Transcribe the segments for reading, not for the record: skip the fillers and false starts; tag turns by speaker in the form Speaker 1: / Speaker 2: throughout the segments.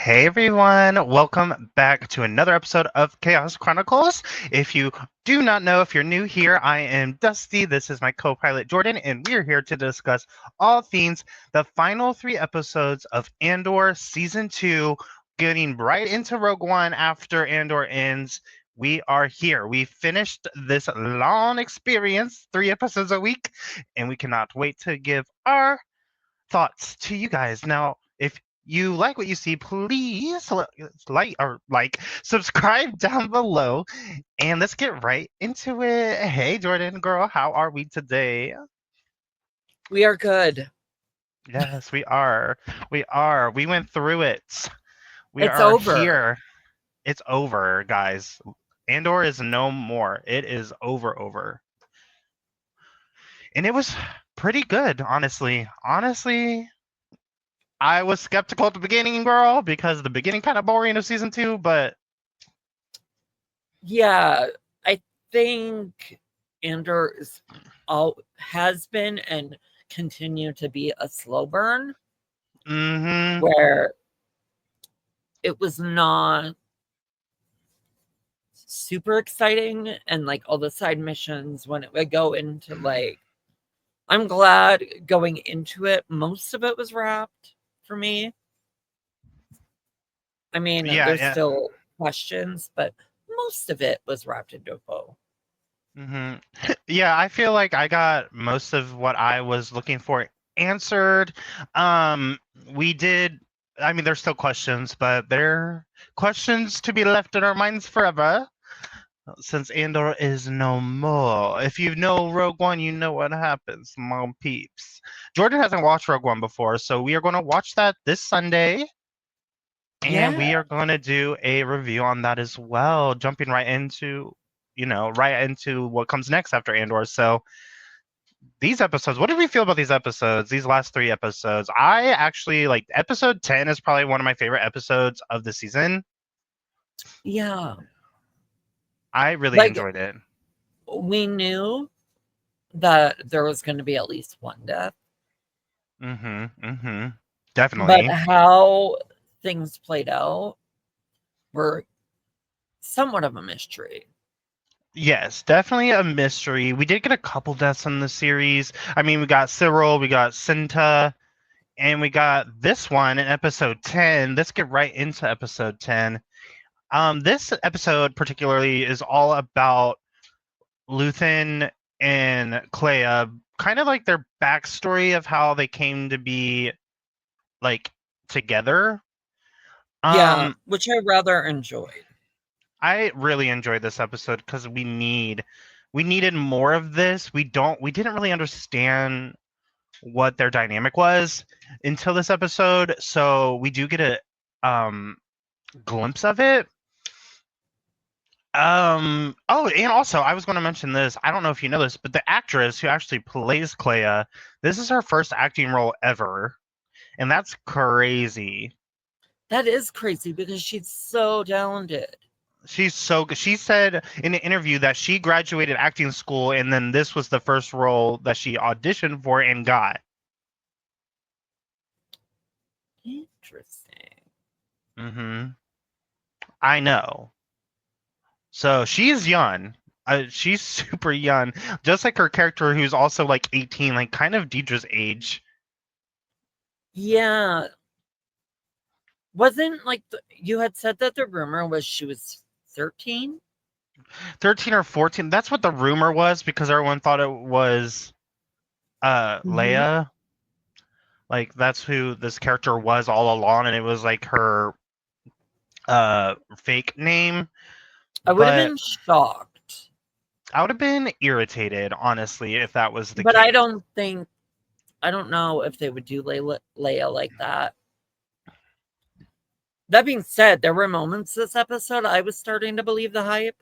Speaker 1: Hey everyone, welcome back to another episode of Chaos Chronicles. If you do not know, if you're new here, I am Dusty. This is my co-pilot Jordyn, and we're here to discuss all things the final three episodes of Andor Season 2, getting right into Rogue One after Andor ends. We are here. We finished this long experience, 3 episodes a week, and we cannot wait to give our thoughts to you guys. Now, if you like what you see, please subscribe down below, and let's get right into it. Hey, Jordyn, girl, how are we today?
Speaker 2: We are good.
Speaker 1: Yes, we are. We are. We went through it. We
Speaker 2: It's
Speaker 1: are
Speaker 2: over.
Speaker 1: here. It's over, guys. Andor is no more. It is over. And it was pretty good, honestly. Honestly, I was skeptical at the beginning, girl, because the beginning kind of boring of season 2, but
Speaker 2: Yeah, I think Andor has been and continue to be a slow burn
Speaker 1: mm-hmm.
Speaker 2: where it was not super exciting and like all the side missions when it would go into I'm glad going into it, most of it was wrapped for me. I mean,
Speaker 1: Yeah,
Speaker 2: there's
Speaker 1: yeah.
Speaker 2: still questions, but most of it was wrapped into a bow.
Speaker 1: hmm Yeah, I feel like I got most of what I was looking for answered. Um, we did. I mean, there's still questions, but they're questions to be left in our minds forever. Since Andor is no more. If you know Rogue One, you know what happens, mom peeps. Jordyn hasn't watched Rogue One before, so we are going to watch that this Sunday. And
Speaker 2: Yeah.
Speaker 1: we are going to do a review on that as well, jumping right into what comes next after Andor. So, these episodes, what did we feel about these episodes, these last 3 episodes? I actually like episode 10 is probably one of my favorite episodes of the season.
Speaker 2: Yeah.
Speaker 1: I really
Speaker 2: Like
Speaker 1: enjoyed it.
Speaker 2: we knew that there was going to be at least one death,
Speaker 1: Mm-hmm.
Speaker 2: but
Speaker 1: Definitely.
Speaker 2: how things played out were somewhat of a mystery.
Speaker 1: Yes, definitely a mystery. We did get a couple deaths in the series. I mean, we got Cyril, we got Cinta, and we got this one in episode 10. Let's get right into episode 10. This episode particularly is all about Luthen and Kleya, kind of like their backstory of how they came to be like together.
Speaker 2: Yeah,
Speaker 1: Um,
Speaker 2: which I rather enjoyed.
Speaker 1: I really enjoyed this episode because we needed more of this. We didn't really understand what their dynamic was until this episode, so we do get a glimpse of it. Oh, and also I was going to mention this. I don't know if you know this, but the actress who actually plays Kleya, this is her first acting role ever, and that's crazy.
Speaker 2: That is crazy because she's so talented.
Speaker 1: She's so good. She said in an interview that she graduated acting school, and then this was the first role that she auditioned for and got.
Speaker 2: Interesting.
Speaker 1: Mm-hmm. I know. So she's young. She's super young, just like her character, who's also like 18, like kind of Deidre's age.
Speaker 2: Yeah. Wasn't you had said that the rumor was she was 13?
Speaker 1: 13 or 14. That's what the rumor was because everyone thought it was
Speaker 2: Hmm.
Speaker 1: Leia. Like that's who this character was all along, and it was like her fake name.
Speaker 2: I would have
Speaker 1: But
Speaker 2: been shocked,
Speaker 1: I would have been irritated, honestly, if that was the
Speaker 2: but
Speaker 1: case.
Speaker 2: I don't know if they would do Leia like that. That being said, there were moments this episode I was starting to believe the hype.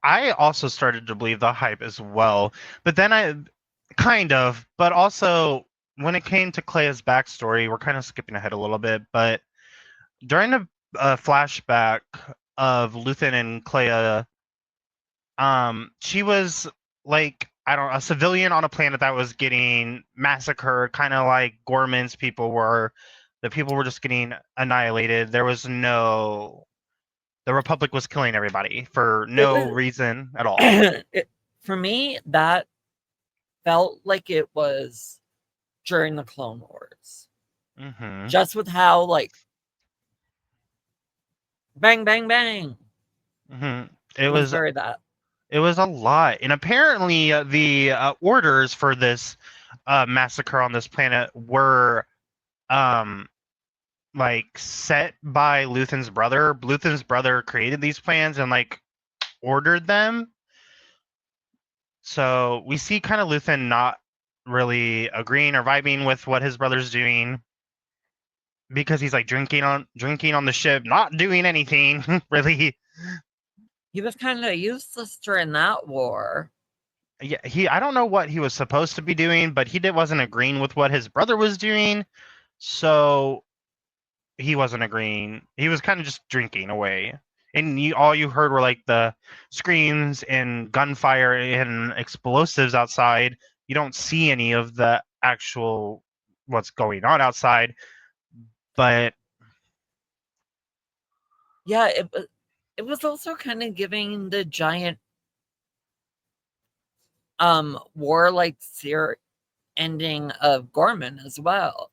Speaker 1: I also started to believe the hype as well, but then I kind of, but also when it came to Kleya's backstory, we're kind of skipping ahead a little bit, but during a flashback of Luthen and Kleya, she was like I don't know, a civilian on a planet that was getting massacred, kind of like Gorman's people were. The people were just getting annihilated. There was no. The Republic was killing everybody for no reason at all.
Speaker 2: For me, that felt like it was during the Clone Wars.
Speaker 1: Mm-hmm.
Speaker 2: Just with how, like, bang, bang, bang.
Speaker 1: Mm-hmm.
Speaker 2: It was very that.
Speaker 1: It was a lot, and apparently the orders for this massacre on this planet were like set by Luthen's brother. Luthen's brother created these plans and like ordered them. So we see kind of Luthen not really agreeing or vibing with what his brother's doing because he's like drinking on the ship, not doing anything really.
Speaker 2: He was kind of useless during that war.
Speaker 1: Yeah, I don't know what he was supposed to be doing, but wasn't agreeing with what his brother was doing. So he wasn't agreeing. He was kind of just drinking away. And all you heard were like the screams and gunfire and explosives outside. You don't see any of the actual what's going on outside. But
Speaker 2: yeah, it was also kind of giving the giant warlike seer ending of Gorman as well.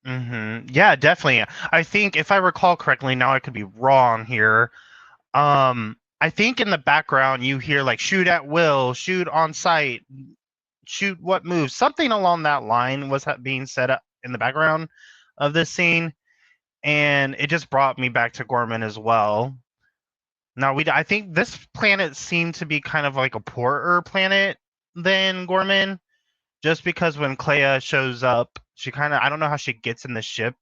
Speaker 1: Yeah, definitely. I think if I recall correctly, now I could be wrong here. I think in the background you hear like shoot at will, shoot on sight, shoot what moves, something along that line was being set up in the background of this scene, and it just brought me back to Gorman as well. Now I think this planet seemed to be kind of like a poorer planet than Gorman, just because when Kleya shows up, she kind of I don't know how she gets in the ship,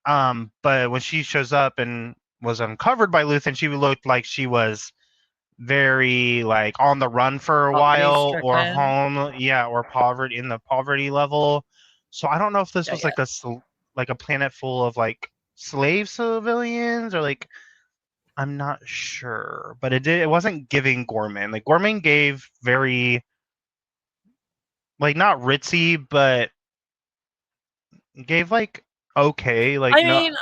Speaker 1: but when she shows up and was uncovered by Luthen, she looked like she was very like on the run for a while or home, or poverty in the poverty level. So I don't know if this was like a planet full of like slave civilians or like I'm not sure, but it wasn't giving Gorman. Like Gorman gave very like not ritzy, but gave like okay, like
Speaker 2: I mean,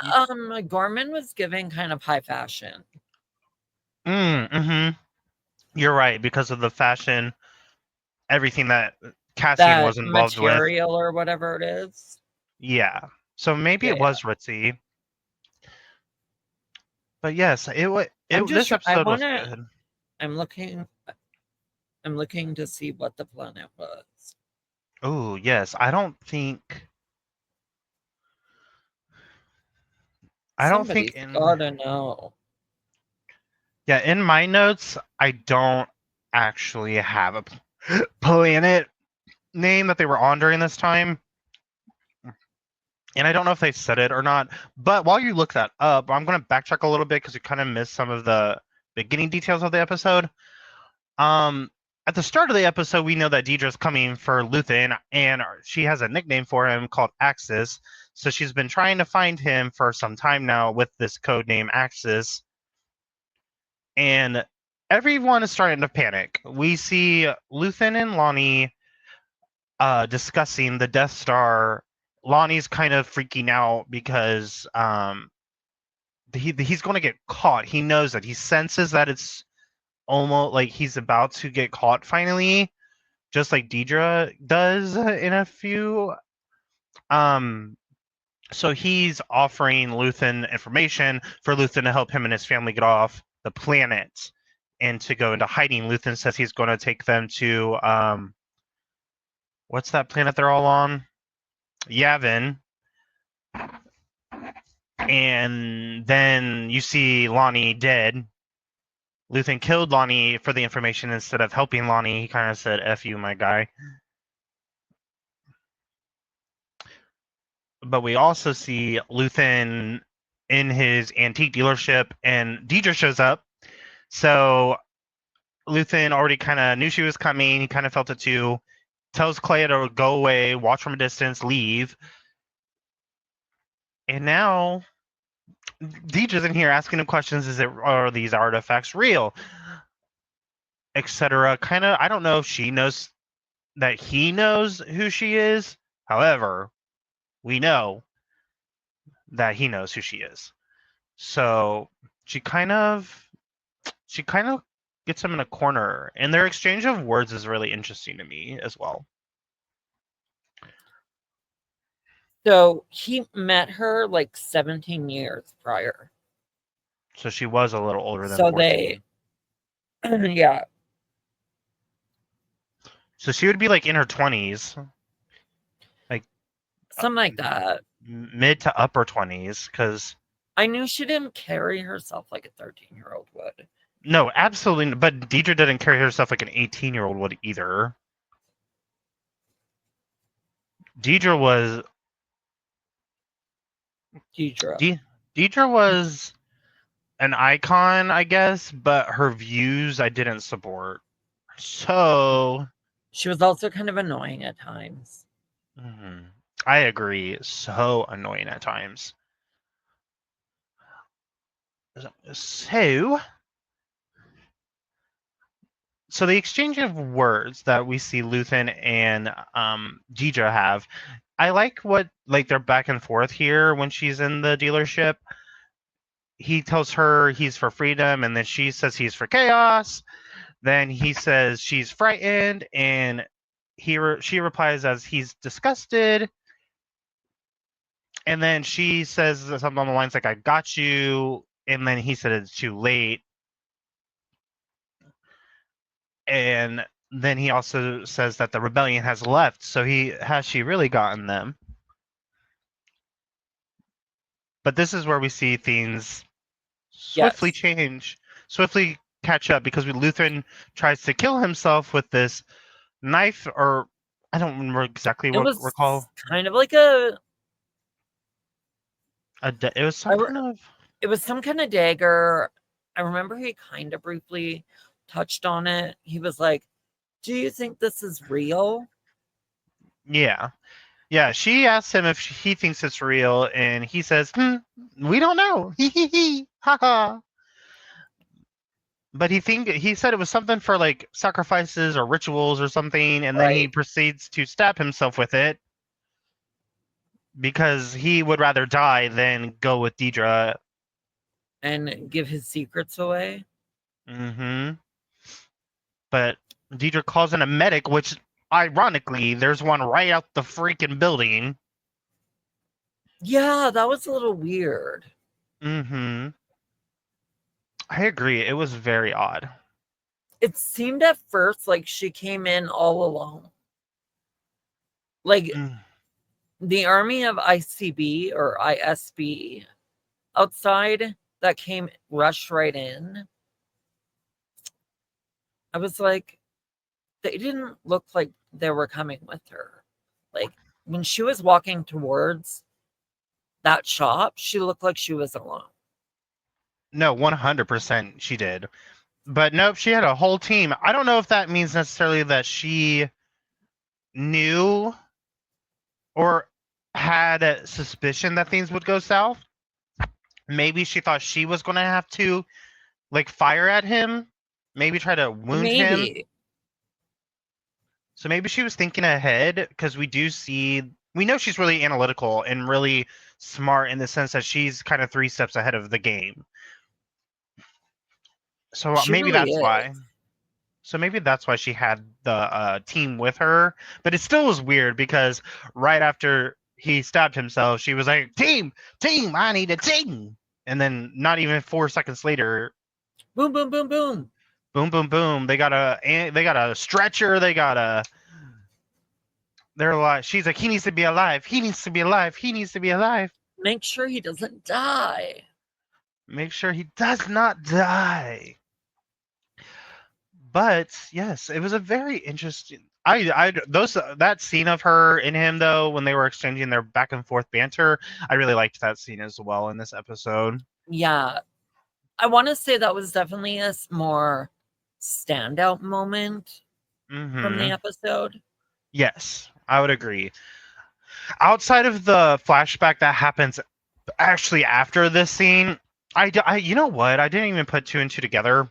Speaker 2: Gorman was giving kind of high fashion.
Speaker 1: Mm-hmm. You're right, because of the fashion, everything that Cassian was involved with.
Speaker 2: Material or whatever it is.
Speaker 1: Yeah. So maybe it was ritzy. But yes, this episode was good.
Speaker 2: I'm looking to see what the planet was.
Speaker 1: Oh, yes. I don't think
Speaker 2: gotta know.
Speaker 1: Yeah, in my notes, I don't actually have a planet name that they were on during this time. And I don't know if they said it or not. But while you look that up, I'm going to backtrack a little bit because you kind of missed some of the beginning details of the episode. At the start of the episode, we know that Dedra's coming for Luthen, and she has a nickname for him called Axis. So she's been trying to find him for some time now with this code name Axis. And everyone is starting to panic. We see Luthen and Lonni discussing the Death Star. Lonnie's kind of freaking out because he's going to get caught. He knows that. He senses that it's almost like he's about to get caught finally, just like Dedra does in a few. So he's offering Luthen information for Luthen to help him and his family get off the planet and to go into hiding. Luthen says he's going to take them to what's that planet they're all on? Yavin. And then you see Lonni dead. Luthen killed Lonni for the information instead of helping Lonni. He kind of said, F you, my guy. But we also see Luthen in his antique dealership, and Dedra shows up. So Luthen already kind of knew she was coming. He kind of felt it too. Tells Kleya to go away, watch from a distance, leave. And now Dedra's in here asking him questions. Are these artifacts real? Etc. Kind of, I don't know if she knows that he knows who she is. However, we know that he knows who she is. So she kind of gets him in a corner, and their exchange of words is really interesting to me as well.
Speaker 2: So he met her like 17 years prior.
Speaker 1: So she was a little older than
Speaker 2: So
Speaker 1: 14.
Speaker 2: Yeah.
Speaker 1: So she would be like in her 20s, like
Speaker 2: Something like that.
Speaker 1: mid to upper 20s, because
Speaker 2: I knew she didn't carry herself like a 13-year-old would.
Speaker 1: no, absolutely. But Dedra didn't carry herself like an 18-year-old would either. Dedra was Dedra was an icon, I guess, but her views I didn't support. So
Speaker 2: she was also kind of annoying at times.
Speaker 1: I agree. So annoying at times. So the exchange of words that we see Luthen and Dedra have, I like what like they're back and forth here when she's in the dealership. He tells her he's for freedom, and then she says he's for chaos. Then he says she's frightened, and she replies as he's disgusted. And then she says something on the lines like, "I got you," and then he said it's too late. And then he also says that the rebellion has left, so she really gotten them? But this is where we see things swiftly change, swiftly catch up, because Luthen tries to kill himself with this knife, or I don't remember exactly what recall.
Speaker 2: Kind of like it
Speaker 1: was some kind of.
Speaker 2: It was some kind of dagger. I remember he kind of briefly touched on it. He was like, "Do you think this is real?"
Speaker 1: Yeah. She asks him if he thinks it's real, and he says, "We don't know." He ha ha. But he said it was something for like sacrifices or rituals or something, and then he proceeds to stab himself with it because he would rather die than go with Dedra
Speaker 2: and give his secrets away.
Speaker 1: But Dedra calls in a medic, which ironically, there's one right out the freaking building.
Speaker 2: Yeah, that was a little weird.
Speaker 1: I agree. It was very odd.
Speaker 2: It seemed at first like she came in all alone. Like the army of ICB or ISB outside that came rushed right in. I was like, they didn't look like they were coming with her. Like when she was walking towards that shop, she looked like she was alone.
Speaker 1: No, 100% she did. But nope, she had a whole team. I don't know if that means necessarily that she knew or had a suspicion that things would go south. Maybe she thought she was going to have to like fire at him, maybe try to wound him. So maybe she was thinking ahead, because we know she's really analytical and really smart in the sense that she's kind of 3 steps ahead of the game. So maybe that's why. So maybe that's why she had the team with her. But it still was weird because right after he stabbed himself, she was like, team, I need a team. And then not even 4 seconds later,
Speaker 2: boom, boom, boom, boom.
Speaker 1: Boom, boom, boom. They got a stretcher. They're like, she's like, he needs to be alive. He needs to be alive. He needs to be alive.
Speaker 2: Make sure he doesn't die.
Speaker 1: Make sure he does not die. But yes, it was a very interesting. That scene of her and him though, when they were exchanging their back and forth banter, I really liked that scene as well in this episode.
Speaker 2: Yeah, I want to say that was definitely a more standout moment from the episode.
Speaker 1: Yes, I would agree. Outside of the flashback that happens actually after this scene, I you know what? I didn't even put 2 and 2 together.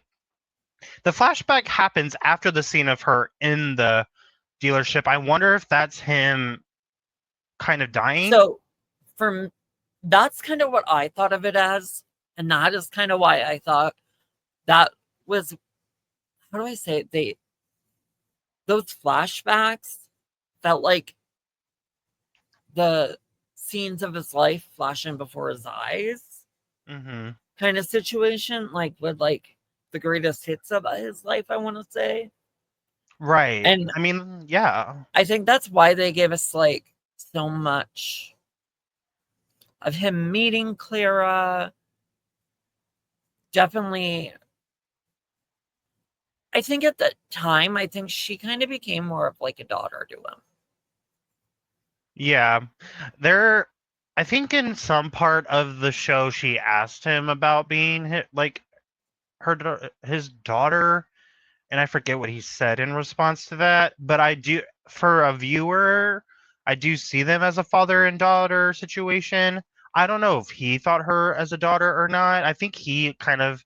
Speaker 1: The flashback happens after the scene of her in the dealership. I wonder if that's him kind of dying.
Speaker 2: So that's kind of what I thought of it as. And that is kind of why I thought that was, how do I say it? Those flashbacks felt like the scenes of his life flashing before his eyes
Speaker 1: Mm-hmm.
Speaker 2: kind of situation, like with like the greatest hits of his life, I want to say.
Speaker 1: Right.
Speaker 2: And
Speaker 1: I mean, yeah.
Speaker 2: I think that's why they gave us like so much of him meeting Clara. Definitely, I think at the time, I think she kind of became more of like a daughter to him.
Speaker 1: Yeah. I think in some part of the show, she asked him about being like his daughter, and I forget what he said in response to that. But for a viewer, I do see them as a father and daughter situation. I don't know if he thought her as a daughter or not. I think he kind of,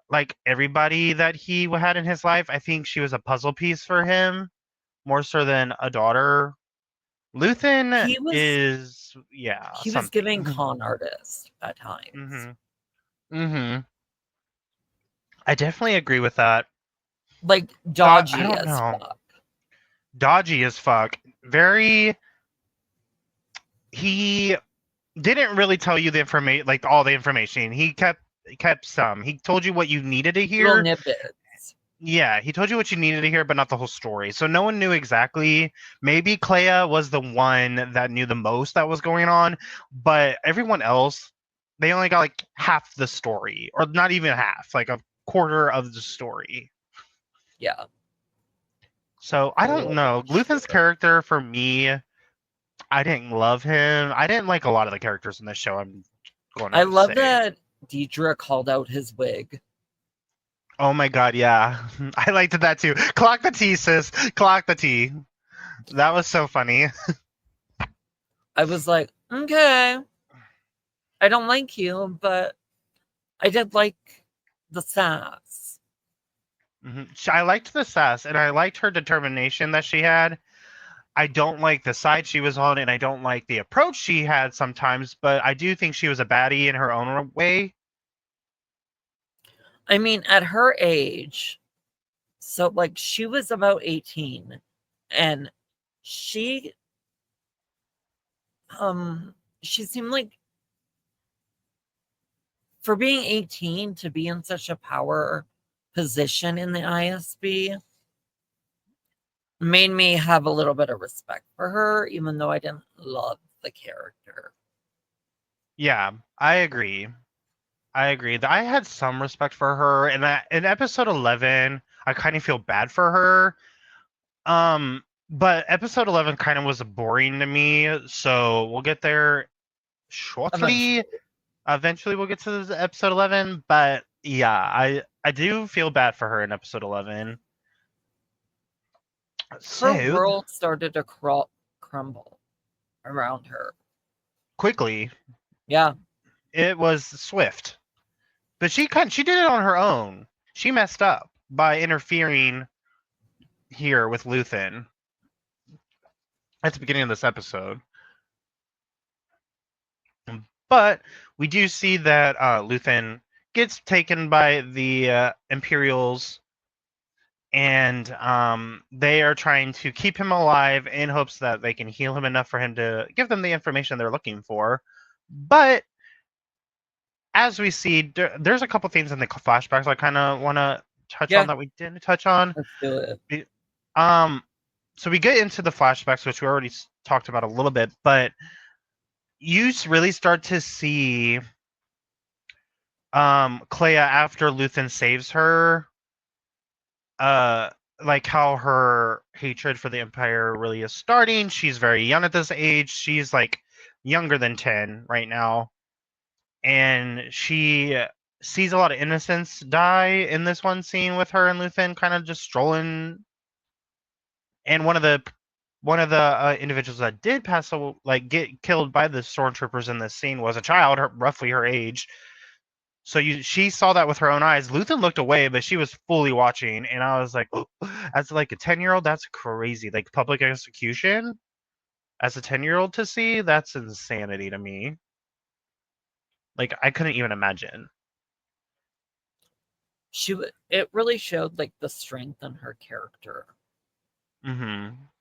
Speaker 1: like everybody that he had in his life, I think she was a puzzle piece for him more so than a daughter. Luthen
Speaker 2: He was
Speaker 1: is, yeah,
Speaker 2: he was giving
Speaker 1: something.
Speaker 2: con artist at times.
Speaker 1: Mhm. Mhm. I definitely agree with that.
Speaker 2: Like
Speaker 1: I
Speaker 2: dodgy
Speaker 1: don't
Speaker 2: as
Speaker 1: know.
Speaker 2: fuck.
Speaker 1: Dodgy as fuck. Very. He didn't really tell you the information, like all the information. He kept some. He told you what you needed to
Speaker 2: Little
Speaker 1: hear.
Speaker 2: nippets.
Speaker 1: Yeah, he told you what you needed to hear, but not the whole story. So no one knew exactly. Maybe Kleya was the one that knew the most that was going on, but everyone else, they only got like half the story, or not even half, like a quarter of the story.
Speaker 2: Yeah.
Speaker 1: So I don't
Speaker 2: For
Speaker 1: know. Luthen's
Speaker 2: sure.
Speaker 1: character for me, I didn't love him. I didn't like a lot of the characters in this show. I'm going
Speaker 2: I
Speaker 1: to
Speaker 2: love
Speaker 1: say.
Speaker 2: that Dedra called out his wig.
Speaker 1: Oh my god, yeah. I liked that too. Clock the tea, sis. Clock the tea. That was so funny.
Speaker 2: I was like, okay, I don't like you, but I did like the sass.
Speaker 1: I liked the sass, and I liked her determination that she had. I don't like the side she was on, and I don't like the approach she had sometimes, but I do think she was a baddie in her own way.
Speaker 2: I mean, at her age, so like she was about 18, and she she seemed like, for being 18 to be in such a power position in the ISB made me have a little bit of respect for her, even though I didn't love the character.
Speaker 1: Yeah, I agree. I agree. I had some respect for her, and in episode 11, I kind of feel bad for her. But episode 11 kind of was boring to me, so we'll get there shortly.
Speaker 2: Eventually.
Speaker 1: Eventually, we'll get to episode 11, but yeah, I do feel bad for her in episode 11.
Speaker 2: Her
Speaker 1: So
Speaker 2: world started to crumble around her.
Speaker 1: quickly,
Speaker 2: Yeah.
Speaker 1: it was swift, but she did it on her own. She messed up by interfering here with Luthen at the beginning of this episode. But we do see that Luthen gets taken by the Imperials, and they are trying to keep him alive in hopes that they can heal him enough for him to give them the information they're looking for. But as we see, there's a couple things in the flashbacks I kind of want to touch on
Speaker 2: Yeah.
Speaker 1: that we didn't touch on.
Speaker 2: Let's do it.
Speaker 1: Um, so we get into the flashbacks, which we already talked about a little bit, but you really start to see Kleya after Luthen saves her, uh like how her hatred for the Empire really is starting. She's very young at this age. She's like younger than 10 right now, and she sees a lot of innocents die in this one scene with her and Luthen kind of just strolling. And one of the individuals that did pass away, like get killed by the stormtroopers in this scene, was a child, roughly her age. So she saw that with her own eyes. Luthen looked away, but she was fully watching, and I was like, oh, as like a 10-year-old, that's crazy. Like public execution. as a 10-year-old to see, that's insanity to me. Like, I couldn't even imagine.
Speaker 2: It really showed like the strength in her character.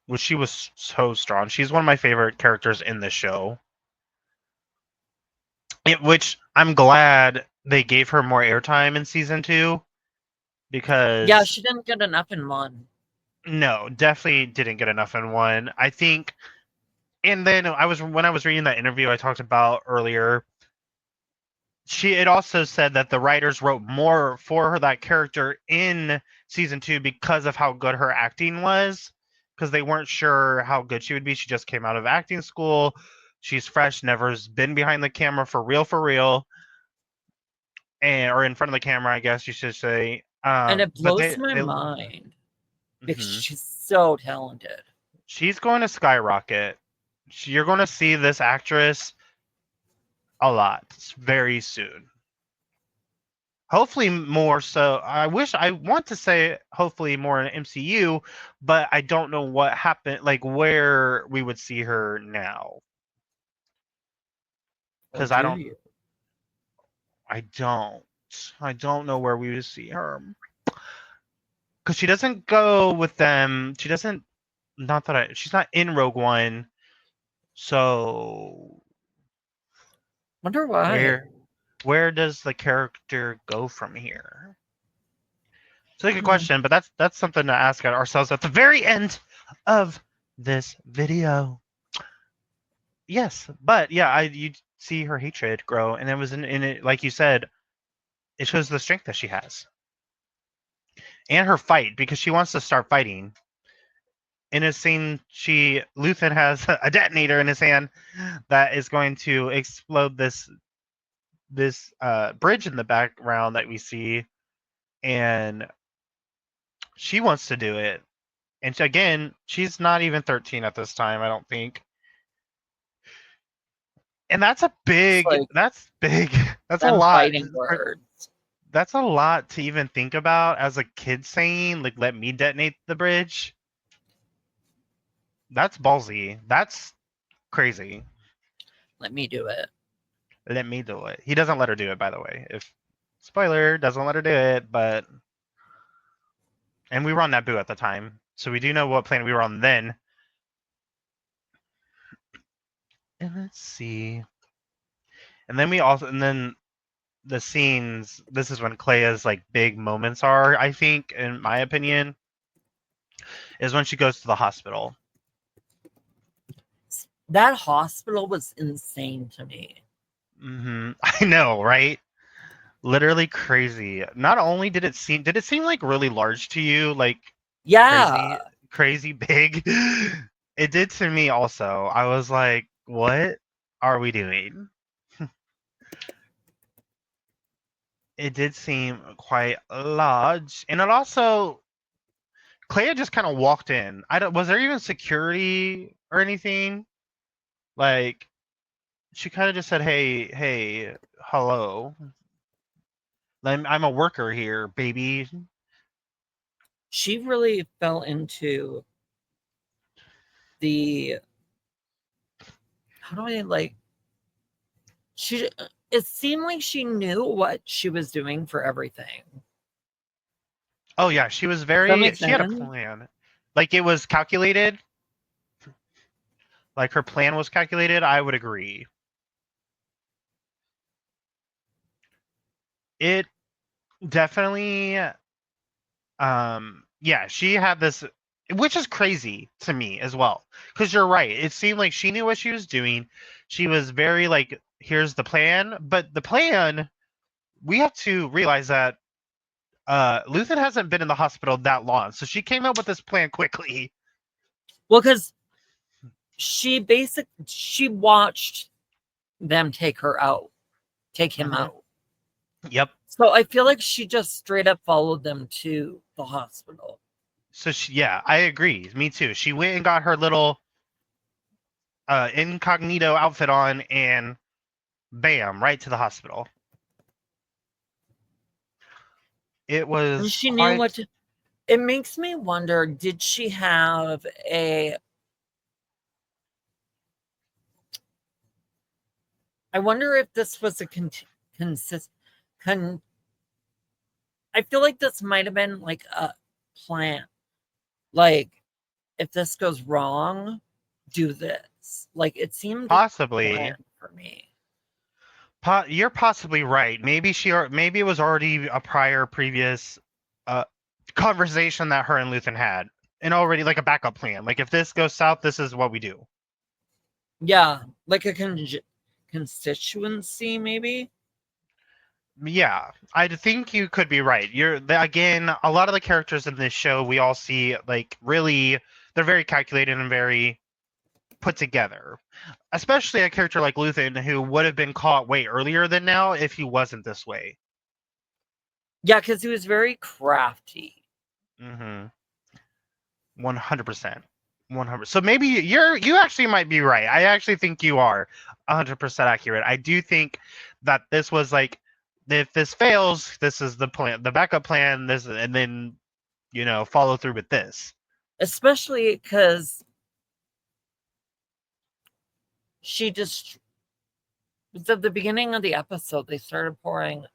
Speaker 1: Which she was so strong. She's one of my favorite characters in the show. Which I'm glad they gave her more airtime in season 2 because
Speaker 2: Yeah, she didn't get enough in 1.
Speaker 1: no, definitely didn't get enough in 1. I think, and then when I was reading that interview I talked about earlier, it also said that the writers wrote more for that character in season 2 because of how good her acting was, because they weren't sure how good she would be. She just came out of acting school. She's fresh, never's been behind the camera for real, and or in front of the camera, I guess you should say.
Speaker 2: And it
Speaker 1: But
Speaker 2: blows my
Speaker 1: they
Speaker 2: mind because
Speaker 1: mhm.
Speaker 2: she's so talented.
Speaker 1: She's going to skyrocket. You're going to see this actress a lot very soon. Hopefully more so. I want to say hopefully more in MCU, but I don't know what happened, like where we would see her now.
Speaker 2: Or
Speaker 1: Because
Speaker 2: do you?
Speaker 1: I don't know where we would see her. Because she doesn't go with them. She doesn't. Not that she's not in Rogue One. So
Speaker 2: Wonder why.
Speaker 1: where does the character go from here? It's a good
Speaker 2: Hmm.
Speaker 1: question, but that's something to ask ourselves at the very end of this video. Yes, but yeah, you see her hatred grow, and it was in it, like you said, it shows the strength that she has, and her fight because she wants to start fighting. In a scene, Luthen has a detonator in his hand that is going to explode this bridge in the background that we see, and she wants to do it. And again, she's not even 13 at this time, I don't think. And that's a
Speaker 2: It's
Speaker 1: big
Speaker 2: like
Speaker 1: that's big. That's a
Speaker 2: them
Speaker 1: lot.
Speaker 2: fighting words.
Speaker 1: That's a lot to even think about as a kid saying, like, let me detonate the bridge. That's ballsy. That's crazy.
Speaker 2: Let me do it.
Speaker 1: Let me do it. He doesn't let her do it, by the way. If spoiler, doesn't let her do it, but and we were on Naboo at the time, so we do know what planet we were on then. And let's see. And then the scenes, this is when Kleya's like big moments are, I think, in my opinion, is when she goes to the hospital.
Speaker 2: That hospital was insane to me.
Speaker 1: I know, right? Literally crazy. Not only did it seem like really large to you, like
Speaker 2: Yeah.
Speaker 1: crazy big. It did to me also. I was like, what are we doing? It did seem quite large. And it also Kleya just kind of walked in. Was there even security or anything? Like she kind of just said, "Hey, hello. I'm a worker here, baby."
Speaker 2: She really fell into the how do I like she it seemed like she knew what she was doing for everything.
Speaker 1: Oh yeah, she was
Speaker 2: Does that make
Speaker 1: she had a
Speaker 2: sense?
Speaker 1: plan. Like it was calculated. Like her plan was calculated, I would agree. It definitely yeah, she had this, which is crazy to me as well, because you're right, it seemed like she knew what she was doing. She was very like, here's the plan, but the plan, we have to realize that Luthen hasn't been in the hospital that long, so she came up with this plan quickly.
Speaker 2: Well, because she watched them take him out.
Speaker 1: Yep.
Speaker 2: So I feel like she just straight up followed them to the hospital.
Speaker 1: So yeah, I agree, me too. She went and got her little incognito outfit on, and bam, right to the hospital. It
Speaker 2: And
Speaker 1: was
Speaker 2: she knew
Speaker 1: quite.
Speaker 2: what to, it makes me wonder, did she have a I wonder if this was a I feel like this might have been like a plan. Like, if this goes wrong, do this. Like, it seemed
Speaker 1: Possibly.
Speaker 2: planned for me.
Speaker 1: You're possibly right. Maybe maybe it was already a previous conversation that her and Luthen had, and already like a backup plan. Like if this goes south, this is what we do.
Speaker 2: Yeah, like a constituency, maybe.
Speaker 1: Yeah, I think you could be right. Again, a lot of the characters in this show we all see like really they're very calculated and very put together. Especially a character like Luthen who would have been caught way earlier than now if he wasn't this way.
Speaker 2: Yeah, because he was very crafty.
Speaker 1: 100%. 100. So maybe you actually might be right. I actually think you are 100% accurate. I do think that this was like if this fails, this is the plan, the backup plan, this and then follow through with this.
Speaker 2: Especially because she just at the beginning of the episode they started pouring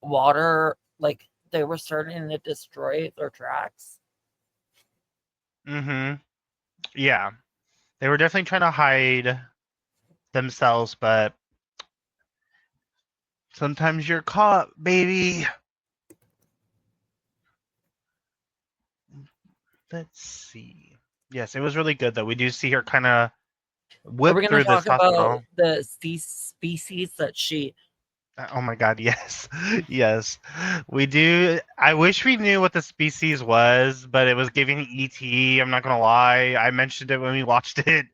Speaker 2: water, like they were starting to destroy their tracks.
Speaker 1: Yeah, they were definitely trying to hide themselves, but sometimes you're caught, baby. Let's see. Yes, it was really good though. We do see her kind of whip
Speaker 2: We're going
Speaker 1: through
Speaker 2: to
Speaker 1: this
Speaker 2: talk about
Speaker 1: hospital.
Speaker 2: the species that she.
Speaker 1: Oh my god, yes. Yes. We do. I wish we knew what the species was, but it was giving ET. I'm not going to lie. I mentioned it when we watched it.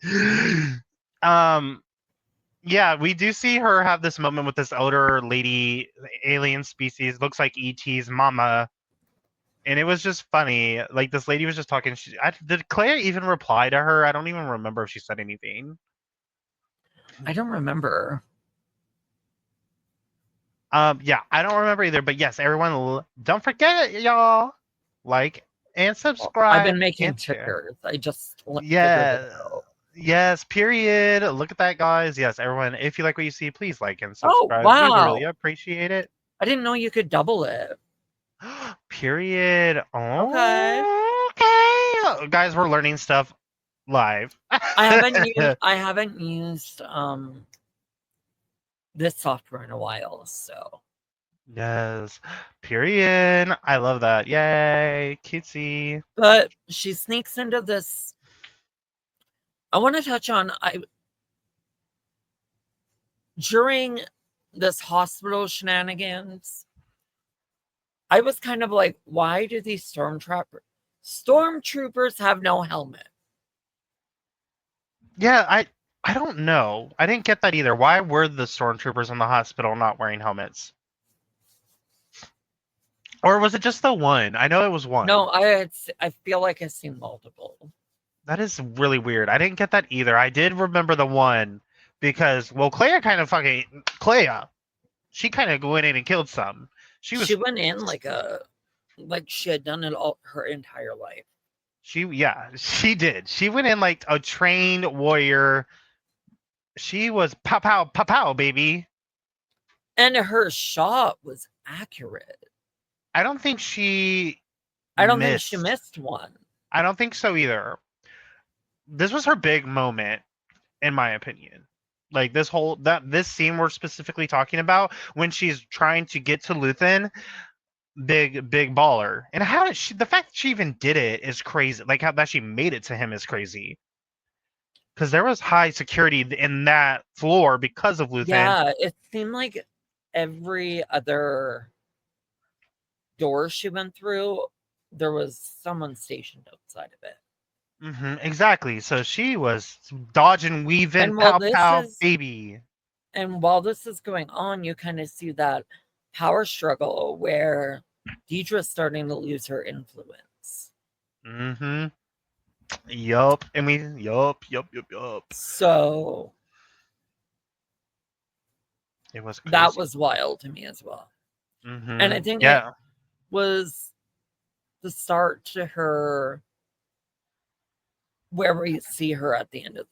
Speaker 1: Yeah, we do see her have this moment with this elder lady, alien species, looks like ET's mama. And it was just funny. Like this lady was just talking. Did Kleya even reply to her? I don't even remember if she said anything.
Speaker 2: I don't remember.
Speaker 1: Yeah, I don't remember either. But yes, everyone, don't forget, y'all, like and subscribe.
Speaker 2: I've been making
Speaker 1: and share.
Speaker 2: tickers. I just figured
Speaker 1: Yeah.
Speaker 2: it out.
Speaker 1: Yes, period. Look at that, guys. Yes, everyone, if you like what you see, please like and
Speaker 2: Oh,
Speaker 1: subscribe. We would really
Speaker 2: wow.
Speaker 1: appreciate it.
Speaker 2: I didn't know you could double it.
Speaker 1: Period.
Speaker 2: Okay.
Speaker 1: Okay. Guys, we're learning stuff live.
Speaker 2: I haven't used this software in a while, so.
Speaker 1: Yes. Period. I love that. Yay. Cutesy.
Speaker 2: But she sneaks into this. I want to touch on during this hospital shenanigans, I was kind of like, why do these stormtroopers have no helmet?
Speaker 1: Yeah, I don't know. I didn't get that either. Why were the stormtroopers in the hospital not wearing helmets? Or was it just the one? I know it was one.
Speaker 2: No, I feel like I've seen multiple.
Speaker 1: That is really weird. I didn't get that either. I did remember the one because, well, Kleya kind of she kind of went in and killed some. She
Speaker 2: went in like she had done it all her entire life.
Speaker 1: She did. She went in like a trained warrior. She was pow pow pow pow, baby.
Speaker 2: And her shot was accurate.
Speaker 1: I don't think she
Speaker 2: missed one.
Speaker 1: I don't think so either. This was her big moment, in my opinion. Like this scene we're specifically talking about when she's trying to get to Luthen, big baller. And how did the fact that she even did it is crazy. Like how that she made it to him is crazy. Because there was high security in that floor because of Luthen.
Speaker 2: Yeah, it seemed like every other door she went through, there was someone stationed outside of it.
Speaker 1: Exactly. So she was dodging, weaving, pow pow, baby.
Speaker 2: And while this is going on, you kind of see that power struggle where Dedra's starting to lose her influence.
Speaker 1: Yup. Yup.
Speaker 2: So
Speaker 1: it was crazy.
Speaker 2: That was wild to me as well. And I think it was the start to her where we see her at the end of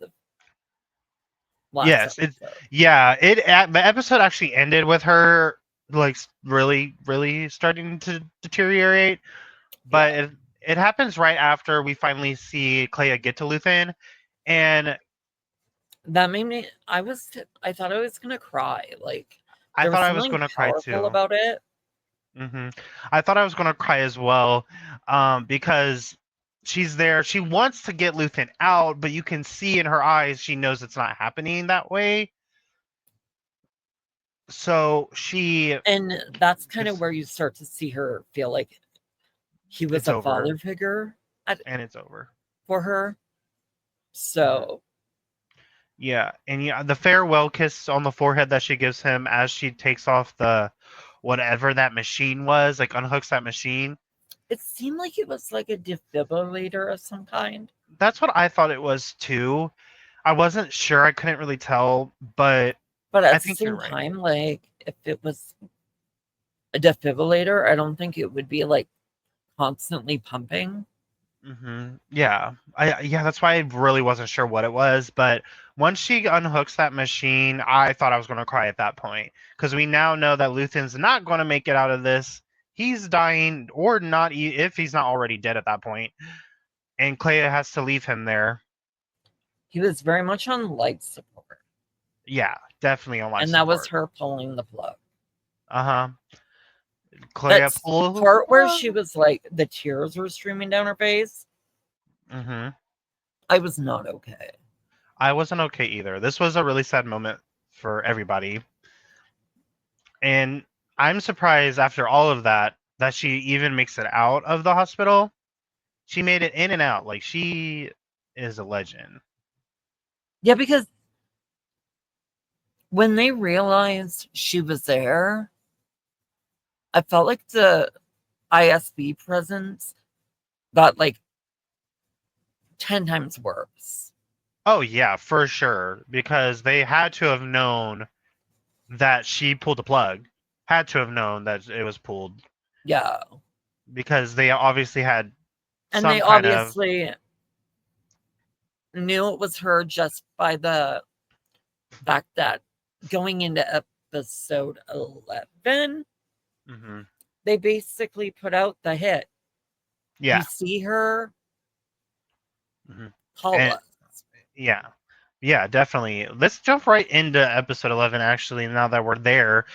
Speaker 2: last
Speaker 1: Yes,
Speaker 2: episode.
Speaker 1: the episode actually ended with her like really, really starting to deteriorate, but
Speaker 2: Yeah.
Speaker 1: it happens right after we finally see Kleya get to Luthen, and
Speaker 2: That made me I thought I was gonna cry. Like
Speaker 1: I
Speaker 2: there was
Speaker 1: thought I was
Speaker 2: something
Speaker 1: gonna cry
Speaker 2: powerful
Speaker 1: too.
Speaker 2: about it.
Speaker 1: hmm I thought I was gonna cry as well, because she's there. She wants to get Luthen out, but you can see in her eyes she knows it's not happening that way. So she
Speaker 2: And that's kind of
Speaker 1: gets
Speaker 2: where you start to see her feel like he was
Speaker 1: it's
Speaker 2: a
Speaker 1: over,
Speaker 2: father figure
Speaker 1: and it's over.
Speaker 2: for her.
Speaker 1: hmm
Speaker 2: So
Speaker 1: Yeah, and yeah, the farewell kiss on the forehead that she gives him as she takes off the whatever that machine was, like unhooks that machine.
Speaker 2: it seemed like it was like a defibrillator of some kind.
Speaker 1: That's what I thought it was too. I wasn't sure. I couldn't really tell, but
Speaker 2: But
Speaker 1: I
Speaker 2: at the
Speaker 1: think you're
Speaker 2: same
Speaker 1: right.
Speaker 2: time, like if it was a defibrillator, I don't think it would be like constantly pumping.
Speaker 1: Yeah, yeah. That's why I really wasn't sure what it was. But once she unhooks that machine, I thought I was going to cry at that point because we now know that Luthen's not going to make it out of this. He's dying, or not, if he's not already dead at that point. And Kleya has to leave him there.
Speaker 2: He was very much on life support.
Speaker 1: Yeah, definitely on life
Speaker 2: And that was
Speaker 1: support.
Speaker 2: her pulling the plug.
Speaker 1: Uh huh.
Speaker 2: That
Speaker 1: Kleya pull the
Speaker 2: part where
Speaker 1: plug.
Speaker 2: she was like the tears were streaming down her face,
Speaker 1: hmm
Speaker 2: I was not okay.
Speaker 1: I wasn't okay either. This was a really sad moment for everybody. And I'm surprised after all of that that she even makes it out of the hospital. She made it in and out. Like she is a legend.
Speaker 2: Yeah, because when they realized she was there, I felt like the ISB presence got like 10 times worse.
Speaker 1: Oh yeah, for sure. Because they had to have known that she pulled the plug. Had to have known that it was pulled.
Speaker 2: Yeah.
Speaker 1: Because they obviously had
Speaker 2: And they
Speaker 1: some kind of
Speaker 2: obviously knew it was her just by the fact that going into episode 11,
Speaker 1: hmm
Speaker 2: they basically put out the hit. You
Speaker 1: Yeah.
Speaker 2: see her,
Speaker 1: hmm
Speaker 2: call
Speaker 1: And
Speaker 2: us.
Speaker 1: yeah. Yeah, definitely. Let's jump right into episode 11, actually, now that we're there.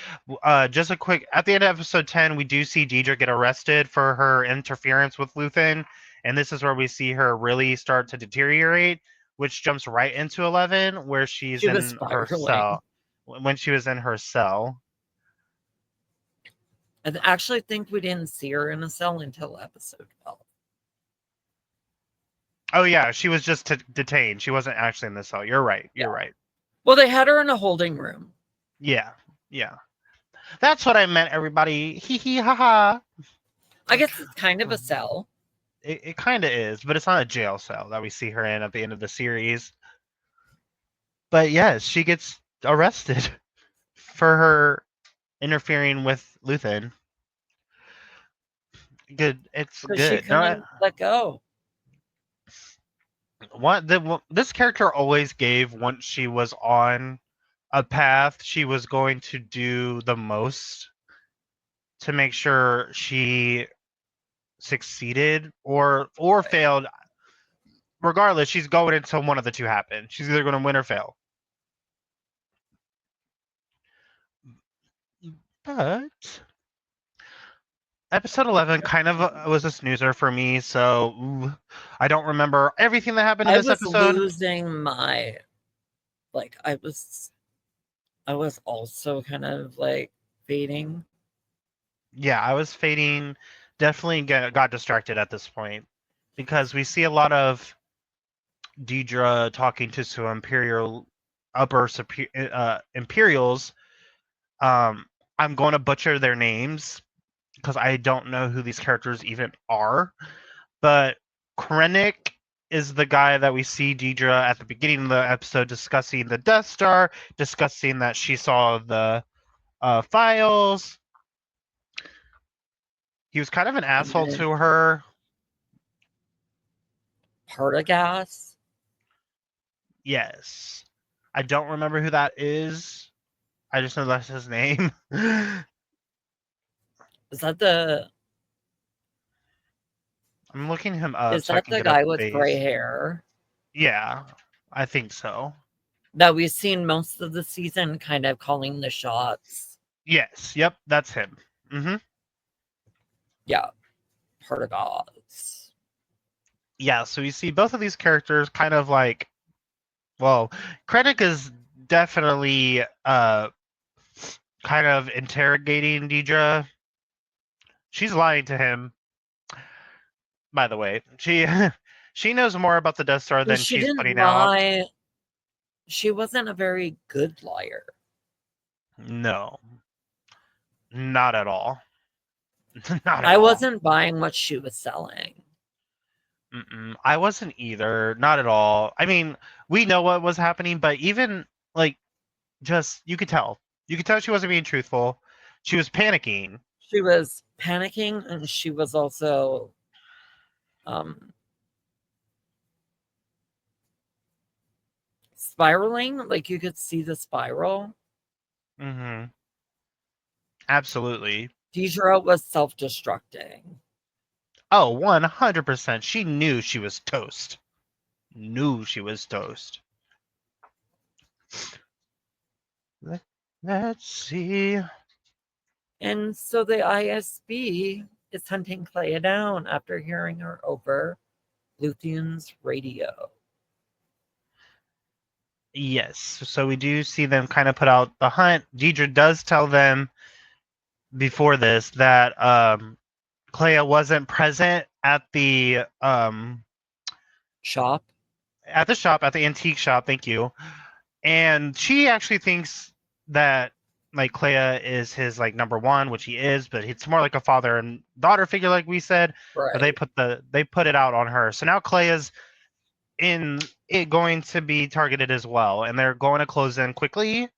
Speaker 1: Just a quick, at the end of episode 10, we do see Dedra get arrested for her interference with Luthen, and this is where we see her really start to deteriorate, which jumps right into 11, where she's
Speaker 2: She was
Speaker 1: in her
Speaker 2: spiraling.
Speaker 1: cell. When she was in her cell.
Speaker 2: I actually think we didn't see her in a cell until episode 12.
Speaker 1: Oh, yeah, she was just detained. She wasn't actually in the cell. You're right.
Speaker 2: Yeah.
Speaker 1: You're right.
Speaker 2: Well, they had her in a holding room.
Speaker 1: Yeah. Yeah. That's what I meant, everybody. Hee hee ha ha.
Speaker 2: I guess it's kind of a cell.
Speaker 1: It kind of is, but it's not a jail cell that we see her in at the end of the series. But yes, she gets arrested for her interfering with Luthen. Good, it's
Speaker 2: Because she
Speaker 1: good. No,
Speaker 2: couldn't let go.
Speaker 1: this character always gave once she was on a path, she was going to do the most to make sure she succeeded or failed. Regardless, she's going until one of the two happen. She's either going to win or fail. But episode 11 kind of was a snoozer for me, so I don't remember everything that happened in
Speaker 2: I
Speaker 1: this
Speaker 2: was
Speaker 1: episode.
Speaker 2: losing my like I was also kind of like fading.
Speaker 1: Yeah, I was fading. Definitely got distracted at this point because we see a lot of Dedra talking to some Imperials. I'm going to butcher their names because I don't know who these characters even are. But Krennic is the guy that we see Dedra at the beginning of the episode discussing the Death Star, discussing that she saw the files. He was kind of an asshole to her.
Speaker 2: Part of gas.
Speaker 1: Yes. I don't remember who that is. I just know that's his name.
Speaker 2: Is that the
Speaker 1: I'm looking him up
Speaker 2: is
Speaker 1: so I
Speaker 2: that
Speaker 1: can
Speaker 2: the
Speaker 1: get a
Speaker 2: guy with gray
Speaker 1: face.
Speaker 2: hair
Speaker 1: Yeah, I think so.
Speaker 2: that we've seen most of the season kind of calling the shots?
Speaker 1: Yes, yep, that's him. Mm-hmm.
Speaker 2: Yeah, part of gods.
Speaker 1: Yeah, so you see both of these characters kind of like, well, Krennic is definitely kind of interrogating Dedra. She's lying to him, by the way. She she knows more about the Death Star than
Speaker 2: She
Speaker 1: she's
Speaker 2: didn't
Speaker 1: putting out.
Speaker 2: lie. She wasn't a very good liar.
Speaker 1: No, not at all. Not at
Speaker 2: I
Speaker 1: all.
Speaker 2: wasn't buying what she was selling.
Speaker 1: I wasn't either. Not at all. I mean, we know what was happening, but even like, just you could tell. You could tell she wasn't being truthful. She was panicking.
Speaker 2: She was panicking and she was also um spiraling. Like you could see the spiral.
Speaker 1: Mm-hmm. Absolutely.
Speaker 2: Dedra was self-destructing.
Speaker 1: Oh, 100%. She knew she was toast. Knew she was toast. Let's see.
Speaker 2: And so the ISB is hunting Kleya down after hearing her over Luthen's radio.
Speaker 1: Yes. So we do see them kind of put out the hunt. Dedra does tell them before this that Kleya wasn't present
Speaker 2: Shop.
Speaker 1: at the shop, at the antique shop. Thank you. And she actually thinks that like Kleya is his like number one, which he is, but it's more like a father and daughter figure, like we said. But
Speaker 2: Right.
Speaker 1: they put it out on her. So now Kleya's in it going to be targeted as well, and they're going to close in quickly.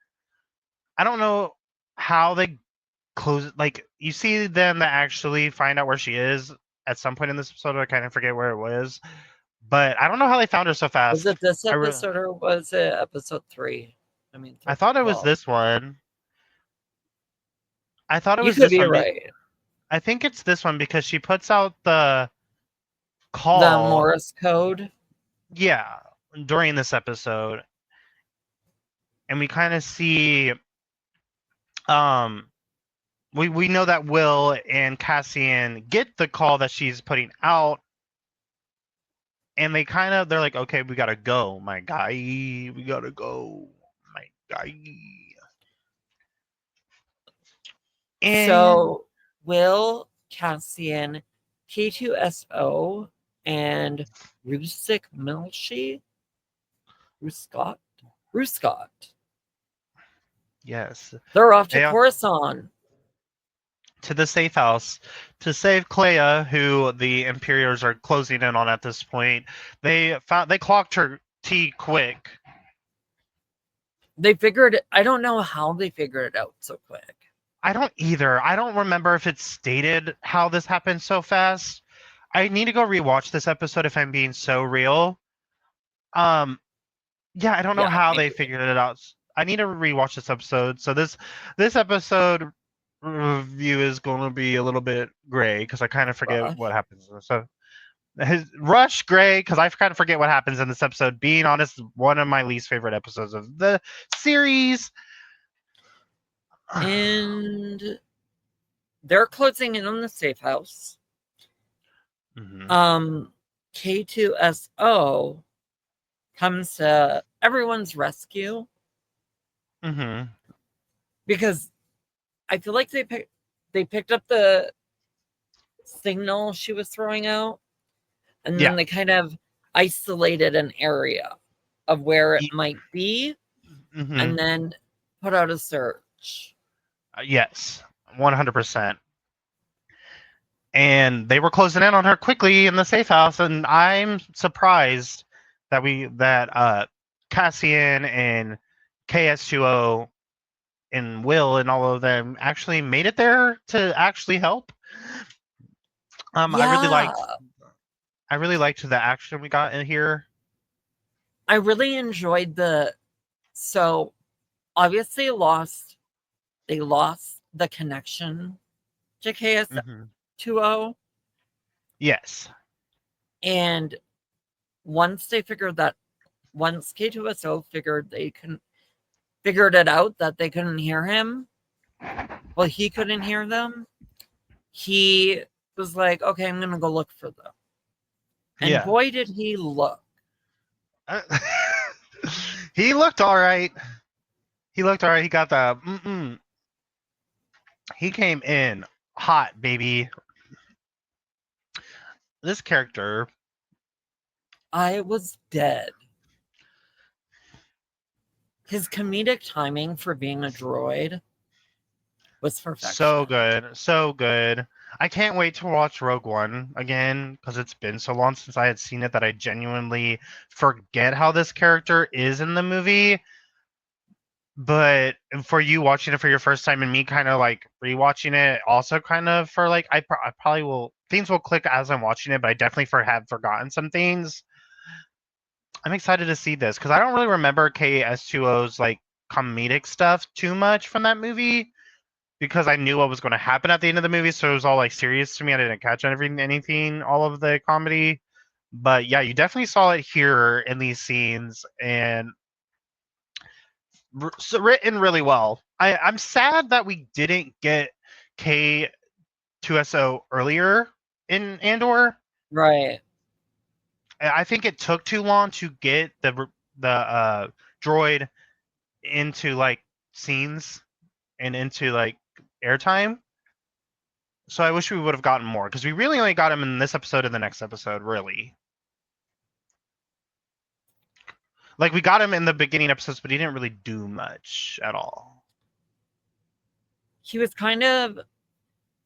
Speaker 1: I don't know how they close it. Like you see them that actually find out where she is at some point in this episode. I kind of forget where it was, but I don't know how they found her so
Speaker 2: Was
Speaker 1: fast.
Speaker 2: it this episode or was it episode 3? I mean,
Speaker 1: I thought it was
Speaker 2: well,
Speaker 1: this one. I thought it
Speaker 2: you
Speaker 1: was
Speaker 2: could
Speaker 1: this
Speaker 2: be
Speaker 1: one.
Speaker 2: right.
Speaker 1: I think it's this one because she puts out the
Speaker 2: The
Speaker 1: call.
Speaker 2: Morse code.
Speaker 1: Yeah, during this episode, and we kind of see um we know that Will and Cassian get the call that she's putting out, and they're like, okay, we gotta go, my guy, we gotta go, my guy. And
Speaker 2: So Will, Cassian, K2SO, and Rusik Milshi? Ruscott? Ruscott.
Speaker 1: yes,
Speaker 2: They're off to
Speaker 1: they are
Speaker 2: Coruscant.
Speaker 1: to the safe house to save Kleya, who the Imperials are closing in on at this point. They clocked her T quick.
Speaker 2: I don't know how they figured it out so quick.
Speaker 1: I don't either. I don't remember if it's stated how this happened so fast. I need to go rewatch this episode if I'm being so real. Um, yeah, I don't know
Speaker 2: Yeah,
Speaker 1: how they
Speaker 2: maybe.
Speaker 1: figured it out. I need to rewatch this episode. So this episode review is going to be a little bit gray because I kind of forget
Speaker 2: Rough.
Speaker 1: what happens. So his rush gray because I kind of forget what happens in this episode. Being honest, one of my least favorite episodes of the series.
Speaker 2: And they're closing in on the safe house.
Speaker 1: Mhm.
Speaker 2: K2SO comes to everyone's rescue
Speaker 1: Mhm.
Speaker 2: because I feel like they picked up the signal she was throwing out, and then
Speaker 1: Yeah.
Speaker 2: they kind of isolated an area of where it might be,
Speaker 1: Mhm.
Speaker 2: and then put out a search.
Speaker 1: Yes, 100%. And they were closing in on her quickly in the safe house, and I'm surprised that Cassian and KS2O and Will and all of them actually made it there to actually help.
Speaker 2: Yeah,
Speaker 1: I really liked the action we got in here.
Speaker 2: I really enjoyed the So obviously they lost the connection to KS2O.
Speaker 1: Yes.
Speaker 2: And once K2SO figured it out that they couldn't hear him, well, he couldn't hear them, he was like, okay, I'm gonna go look for them. And boy did he look.
Speaker 1: He looked all right. He got the he came in hot, baby. This character,
Speaker 2: I was dead. His comedic timing for being a droid was perfection.
Speaker 1: so good. I can't wait to watch Rogue One again because it's been so long since I had seen it that I genuinely forget how this character is in the movie. But for you watching it for your first time and me kind of like rewatching it, also kind of for like I probably will things will click as I'm watching it, but I definitely have forgotten some things. I'm excited to see this because I don't really remember KS2O's like comedic stuff too much from that movie because I knew what was going to happen at the end of the movie, so it was all like serious to me. I didn't catch anything, all of the comedy. But yeah, you definitely saw it here in these scenes and written really well. I'm sad that we didn't get K2SO earlier in Andor.
Speaker 2: Right.
Speaker 1: I think it took too long to get the droid into like scenes and into like airtime. So I wish we would have gotten more because we really only got him in this episode and the next episode, really. Like we got him in the beginning episodes, but he didn't really do much at all.
Speaker 2: He was kind of.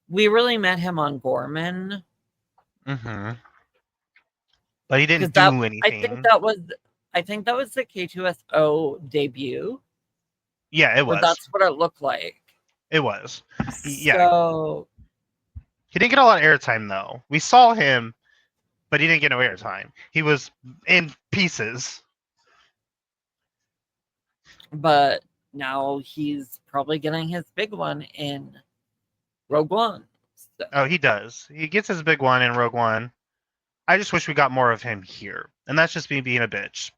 Speaker 2: We really met him on Gorman.
Speaker 1: Mm-hmm. But he didn't do anything.
Speaker 2: I think that was the K2SO debut.
Speaker 1: Yeah, it was.
Speaker 2: That's what it looked like.
Speaker 1: It was.
Speaker 2: So
Speaker 1: he didn't get a lot of airtime though. We saw him, but he didn't get no airtime. He was in pieces.
Speaker 2: But now he's probably getting his big one in Rogue One. So.
Speaker 1: Oh, he does. He gets his big one in Rogue One. I just wish we got more of him here. And that's just me being a bitch.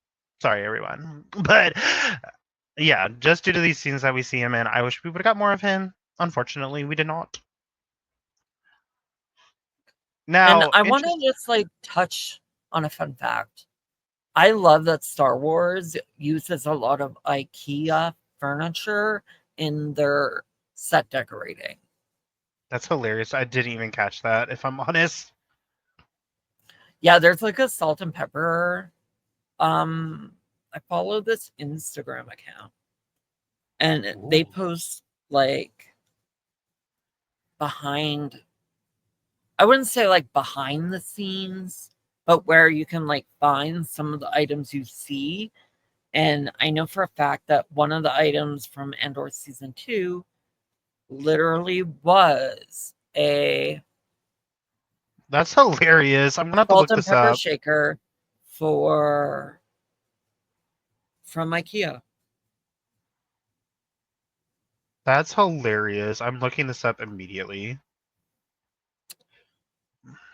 Speaker 1: Sorry, everyone. But yeah, just due to these scenes that we see him in, I wish we would have got more of him. Unfortunately, we did not. Now,
Speaker 2: and I want to just like touch on a fun fact. I love that Star Wars uses a lot of IKEA furniture in their set decorating.
Speaker 1: That's hilarious. I didn't even catch that, if I'm honest.
Speaker 2: Yeah, there's like a salt and pepper. I follow this Instagram account, and they post like behind. I wouldn't say like behind the scenes, but where you can like find some of the items you see. And I know for a fact that one of the items from Andor season 2 literally was a
Speaker 1: That's hilarious. I'm gonna have to look this up.
Speaker 2: Salt and pepper shaker from IKEA.
Speaker 1: That's hilarious. I'm looking this up immediately.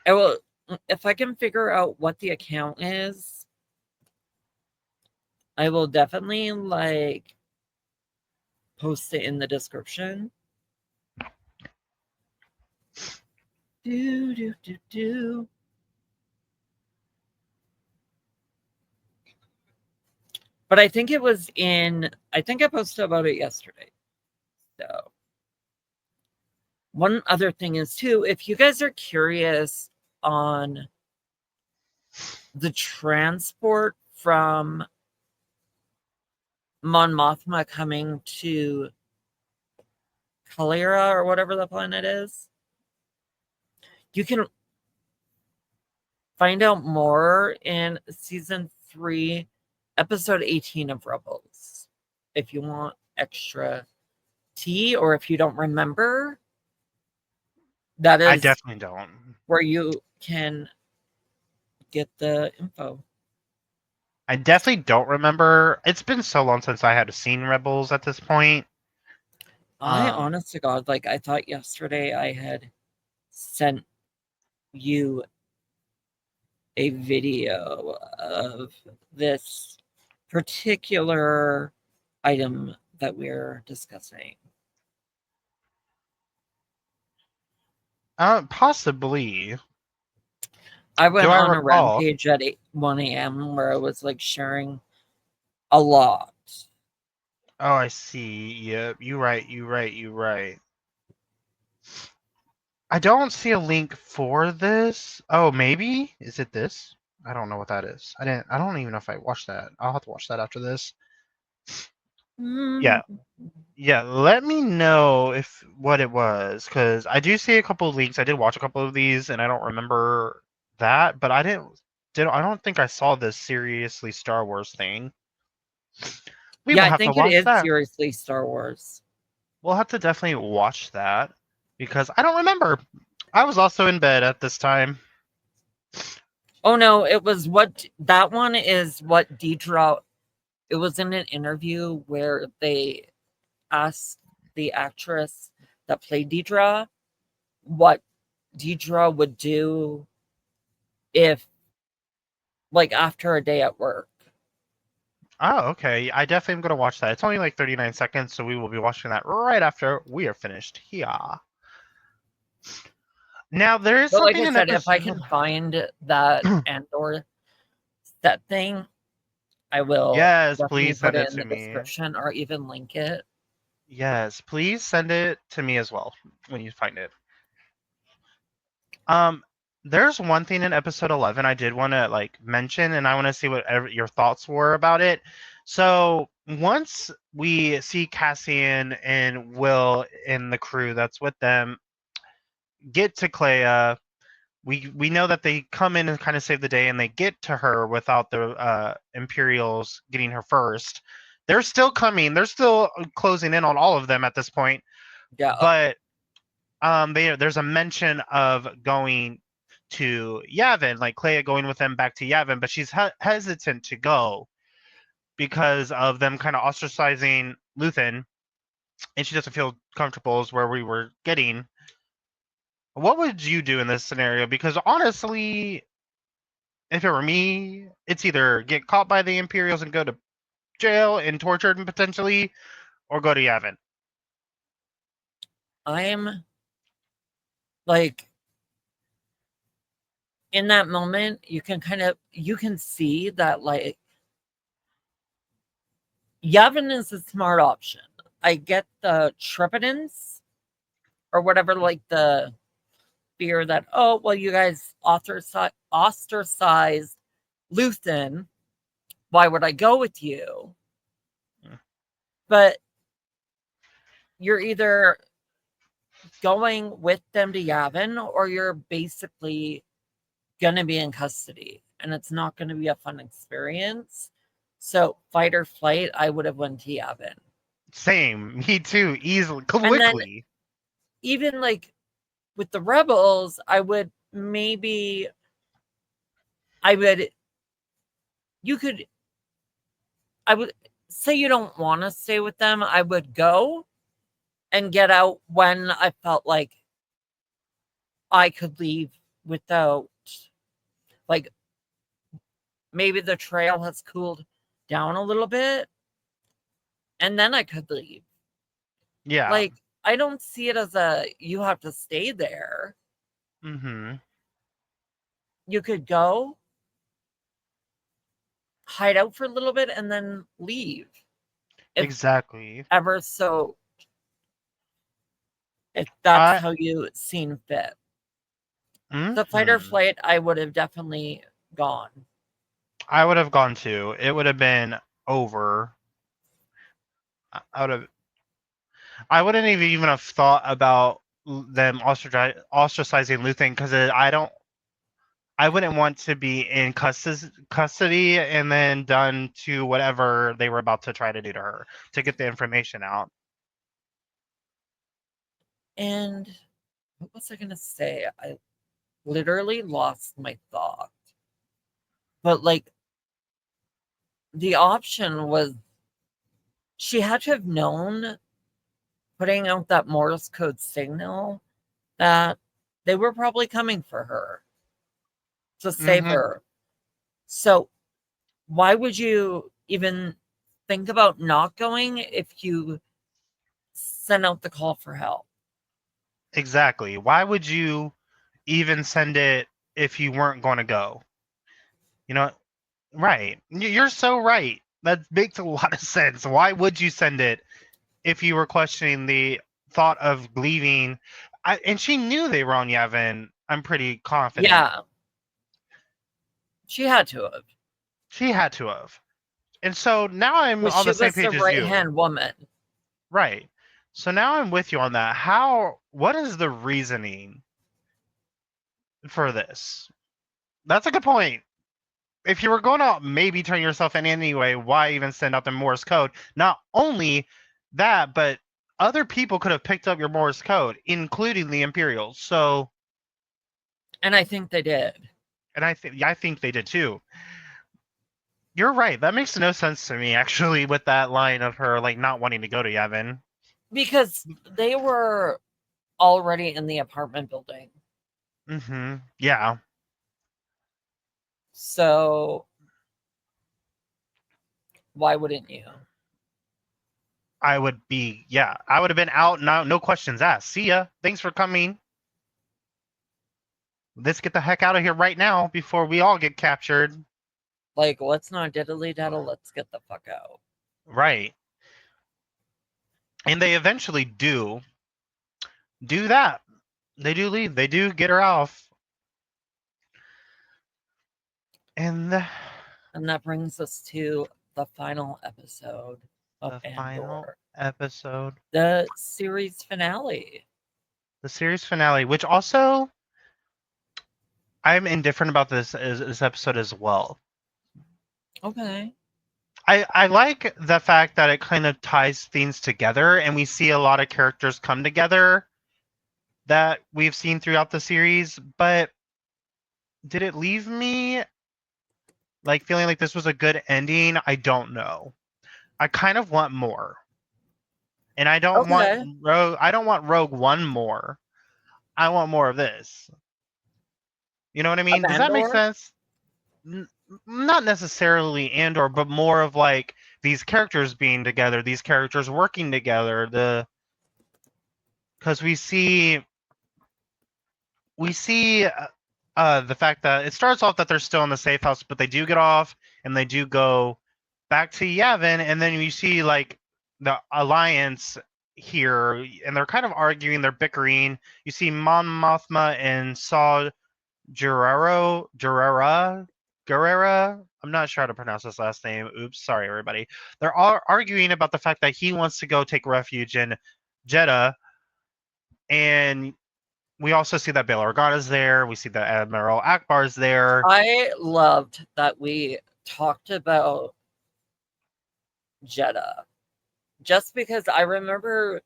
Speaker 2: I will, if I can figure out what the account is, I will definitely like post it in the description. But I think it was I think I posted about it yesterday. So one other thing is too, if you guys are curious on the transport from Mon Mothma coming to Kalira or whatever the planet is, you can find out more in season 3, episode 18 of Rebels. If you want extra tea or if you don't remember, that is
Speaker 1: I definitely don't.
Speaker 2: where you can get the info.
Speaker 1: I definitely don't remember. It's been so long since I had seen Rebels at this point.
Speaker 2: I, honest to God, like, I thought yesterday I had sent you a video of this particular item that we're discussing.
Speaker 1: Possibly.
Speaker 2: I went
Speaker 1: Do I
Speaker 2: on a
Speaker 1: recall?
Speaker 2: rampage at 1 a.m. where I was like sharing a lot.
Speaker 1: Oh, I see. Yep, you right. I don't see a link for this. Oh, maybe? Is it this? I don't know what that is. I don't even know if I watched that. I'll have to watch that after this. Yeah. Yeah, let me know if what it was, because I do see a couple of links. I did watch a couple of these, and I don't remember that, but I don't think I saw this seriously Star Wars thing. We will
Speaker 2: Yeah, I
Speaker 1: have to
Speaker 2: think it
Speaker 1: watch
Speaker 2: is
Speaker 1: that.
Speaker 2: seriously Star Wars.
Speaker 1: We'll have to definitely watch that because I don't remember. I was also in bed at this time.
Speaker 2: Oh no, it was what that one is what Dedra. It was in an interview where they asked the actress that played Dedra what Dedra would do if, like, after a day at work.
Speaker 1: Oh, okay. I definitely am going to watch that. It's only like 39 seconds, so we will be watching that right after we are finished here. Now, there is
Speaker 2: But like
Speaker 1: something
Speaker 2: I
Speaker 1: in
Speaker 2: said, if I
Speaker 1: episode.
Speaker 2: can find that Andor set thing, I will
Speaker 1: Yes,
Speaker 2: definitely
Speaker 1: please
Speaker 2: put
Speaker 1: send
Speaker 2: it
Speaker 1: it
Speaker 2: in
Speaker 1: to
Speaker 2: the
Speaker 1: me.
Speaker 2: description or even link it.
Speaker 1: Yes, please send it to me as well when you find it. Um, there's one thing in episode 11 I did want to like mention, and I want to see what your thoughts were about it. So once we see Cassian and Will and the crew that's with them get to Kleya, we know that they come in and kind of save the day, and they get to her without the Imperials getting her first. They're still coming. They're still closing in on all of them at this point.
Speaker 2: Yeah.
Speaker 1: But there's a mention of going to Yavin, like Kleya going with them back to Yavin, but she's hesitant to go because of them kind of ostracizing Luthen, and she doesn't feel comfortable is where we were getting. What would you do in this scenario? Because honestly, if it were me, it's either get caught by the Imperials and go to jail and tortured and potentially, or go to Yavin.
Speaker 2: I'm like, in that moment, you can see that, like, Yavin is a smart option. I get the trepidance or whatever, like the fear that, oh, well, you guys ostracized Luthen. Why would I go with you? But you're either going with them to Yavin or you're basically going to be in custody, and it's not going to be a fun experience. So fight or flight, I would have went to Yavin.
Speaker 1: Same, me too, easily,
Speaker 2: And then
Speaker 1: quickly.
Speaker 2: even like with the rebels, I would maybe, you could, I would say you don't want to stay with them. I would go and get out when I felt like I could leave without, like, maybe the trail has cooled down a little bit and then I could leave.
Speaker 1: Yeah.
Speaker 2: Like, I don't see it as a you have to stay there.
Speaker 1: Mm-hmm.
Speaker 2: You could go, hide out for a little bit, and then leave.
Speaker 1: Exactly.
Speaker 2: Ever so, if that's
Speaker 1: I
Speaker 2: how you seen fit. The fight or
Speaker 1: mm-hmm.
Speaker 2: flight, I would have definitely gone.
Speaker 1: I would have gone too. It would have been over. I would have. I wouldn't even have thought about them ostracizing Luthen because I don't. I wouldn't want to be in custody and then done to whatever they were about to try to do to her to get the information out.
Speaker 2: And what was I going to say? I literally lost my thought. But, like, the option was she had to have known, putting out that Morse code signal, that they were probably coming for her to save her. So why would you even think about not going if you send out the call for help?
Speaker 1: Exactly. Why would you even send it if you weren't going to go? You know, right. You're so right. That makes a lot of sense. Why would you send it if you were questioning the thought of leaving? And she knew they were on Yavin. I'm pretty confident.
Speaker 2: Yeah. She had to have.
Speaker 1: She had to have. And so now I'm
Speaker 2: Well,
Speaker 1: on
Speaker 2: she
Speaker 1: the same
Speaker 2: was the
Speaker 1: page as you.
Speaker 2: right-hand woman.
Speaker 1: Right. So now I'm with you on that. What is the reasoning for this? That's a good point. If you were going to maybe turn yourself in anyway, why even send out the Morse code? Not only that, but other people could have picked up your Morse code, including the Imperials. So,
Speaker 2: and I think they did.
Speaker 1: And I think they did too. You're right. That makes no sense to me, actually, with that line of her like not wanting to go to Yavin.
Speaker 2: Because they were already in the apartment building.
Speaker 1: Yeah.
Speaker 2: So why wouldn't you?
Speaker 1: I would have been out, no questions asked. See ya. Thanks for coming. Let's get the heck out of here right now before we all get captured.
Speaker 2: Like, let's not diddly daddle, let's get the fuck out.
Speaker 1: Right. And they eventually do that. They do leave. They do get her off. And
Speaker 2: that brings us to the final episode of
Speaker 1: the
Speaker 2: Andor.
Speaker 1: final episode.
Speaker 2: The series finale.
Speaker 1: The series finale, which also I'm indifferent about this episode as well.
Speaker 2: Okay.
Speaker 1: I like the fact that it kind of ties things together and we see a lot of characters come together that we've seen throughout the series, but did it leave me like feeling like this was a good ending? I don't know. I kind of want more. And I don't want Rogue One more. I want more of this. You know what I mean? Does that make sense? Not necessarily Andor, but more of like these characters being together, these characters working together. Because we see the fact that it starts off that they're still in the safe house, but they do get off and they do go back to Yavin, and then you see like the Alliance here, and they're kind of arguing, they're bickering. You see Mon Mothma and Saw Gerrera. I'm not sure how to pronounce his last name. Oops, sorry everybody. They're all arguing about the fact that he wants to go take refuge in Jedha, and we also see that Bail Organa's there. We see that Admiral Akbar's there.
Speaker 2: I loved that we talked about Jedha. Just because I remember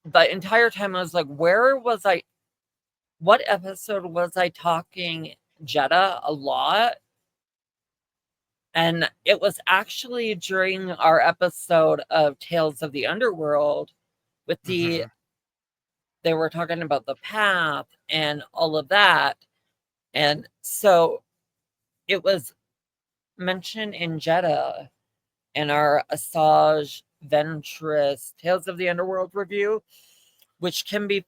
Speaker 2: the entire time I was like, what episode was I talking Jedha a lot? And it was actually during our episode of Tales of the Underworld with they were talking about the path and all of that. And so it was mentioned in Jedha in our Asajj Ventress Tales of the Underworld review, which can be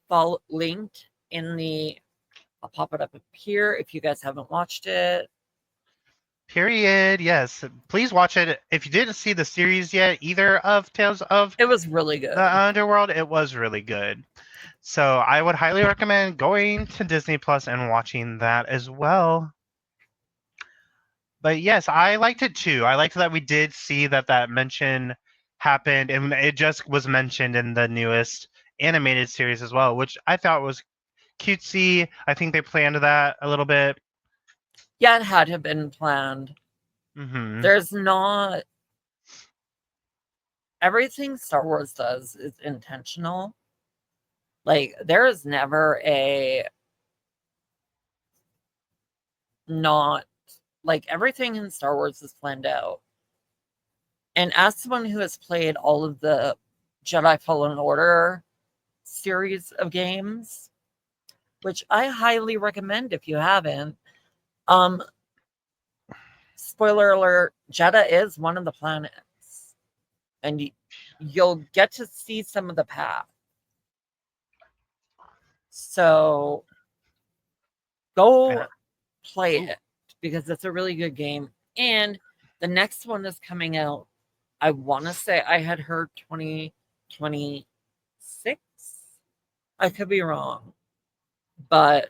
Speaker 2: linked in I'll pop it up here if you guys haven't watched it.
Speaker 1: Period. Yes. Please watch it. If you didn't see the series yet, either of Tales of
Speaker 2: It was really good.
Speaker 1: The Underworld, it was really good. So I would highly recommend going to Disney Plus and watching that as well. But yes, I liked it too. I liked that we did see that mention happened, and it just was mentioned in the newest animated series as well, which I thought was cutesy. I think they planned that a little bit.
Speaker 2: Yeah, it had to have been planned. There's not... Everything Star Wars does is intentional. Like, there is never a not like everything in Star Wars is planned out. And as someone who has played all of the Jedi Fallen Order series of games, which I highly recommend if you haven't, spoiler alert, Jedha is one of the planets. And you'll get to see some of the path. So go play it because it's a really good game. And the next one is coming out. I want to say I had heard 2026. I could be wrong, but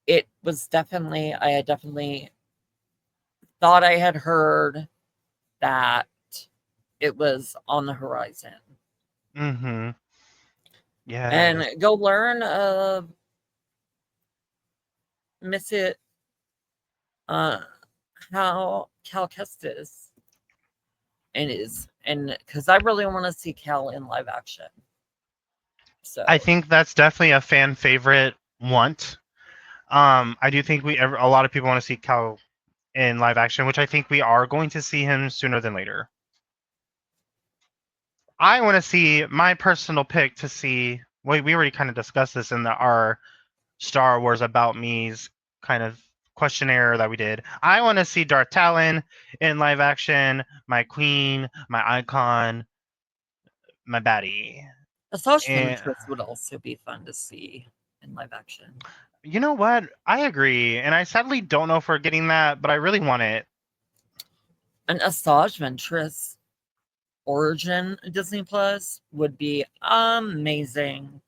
Speaker 2: it was definitely, I had definitely thought I had heard that it was on the horizon.
Speaker 1: Mm-hmm. Yeah.
Speaker 2: And go learn miss it how Cal Kestis and is, and because I really want to see Cal in live action. So
Speaker 1: I think that's definitely a fan favorite want. I do think a lot of people want to see Cal in live action, which I think we are going to see him sooner than later. I want to see my personal pick to see. We already kind of discussed this in our Star Wars About Me's kind of questionnaire that we did. I want to see Darth Talon in live action, my queen, my icon, my baddie.
Speaker 2: Asajj
Speaker 1: And
Speaker 2: Ventress would also be fun to see in live action.
Speaker 1: you know what? I agree. And I sadly don't know if we're getting that, but I really want it.
Speaker 2: An Asajj Ventress origin Disney Plus would be amazing.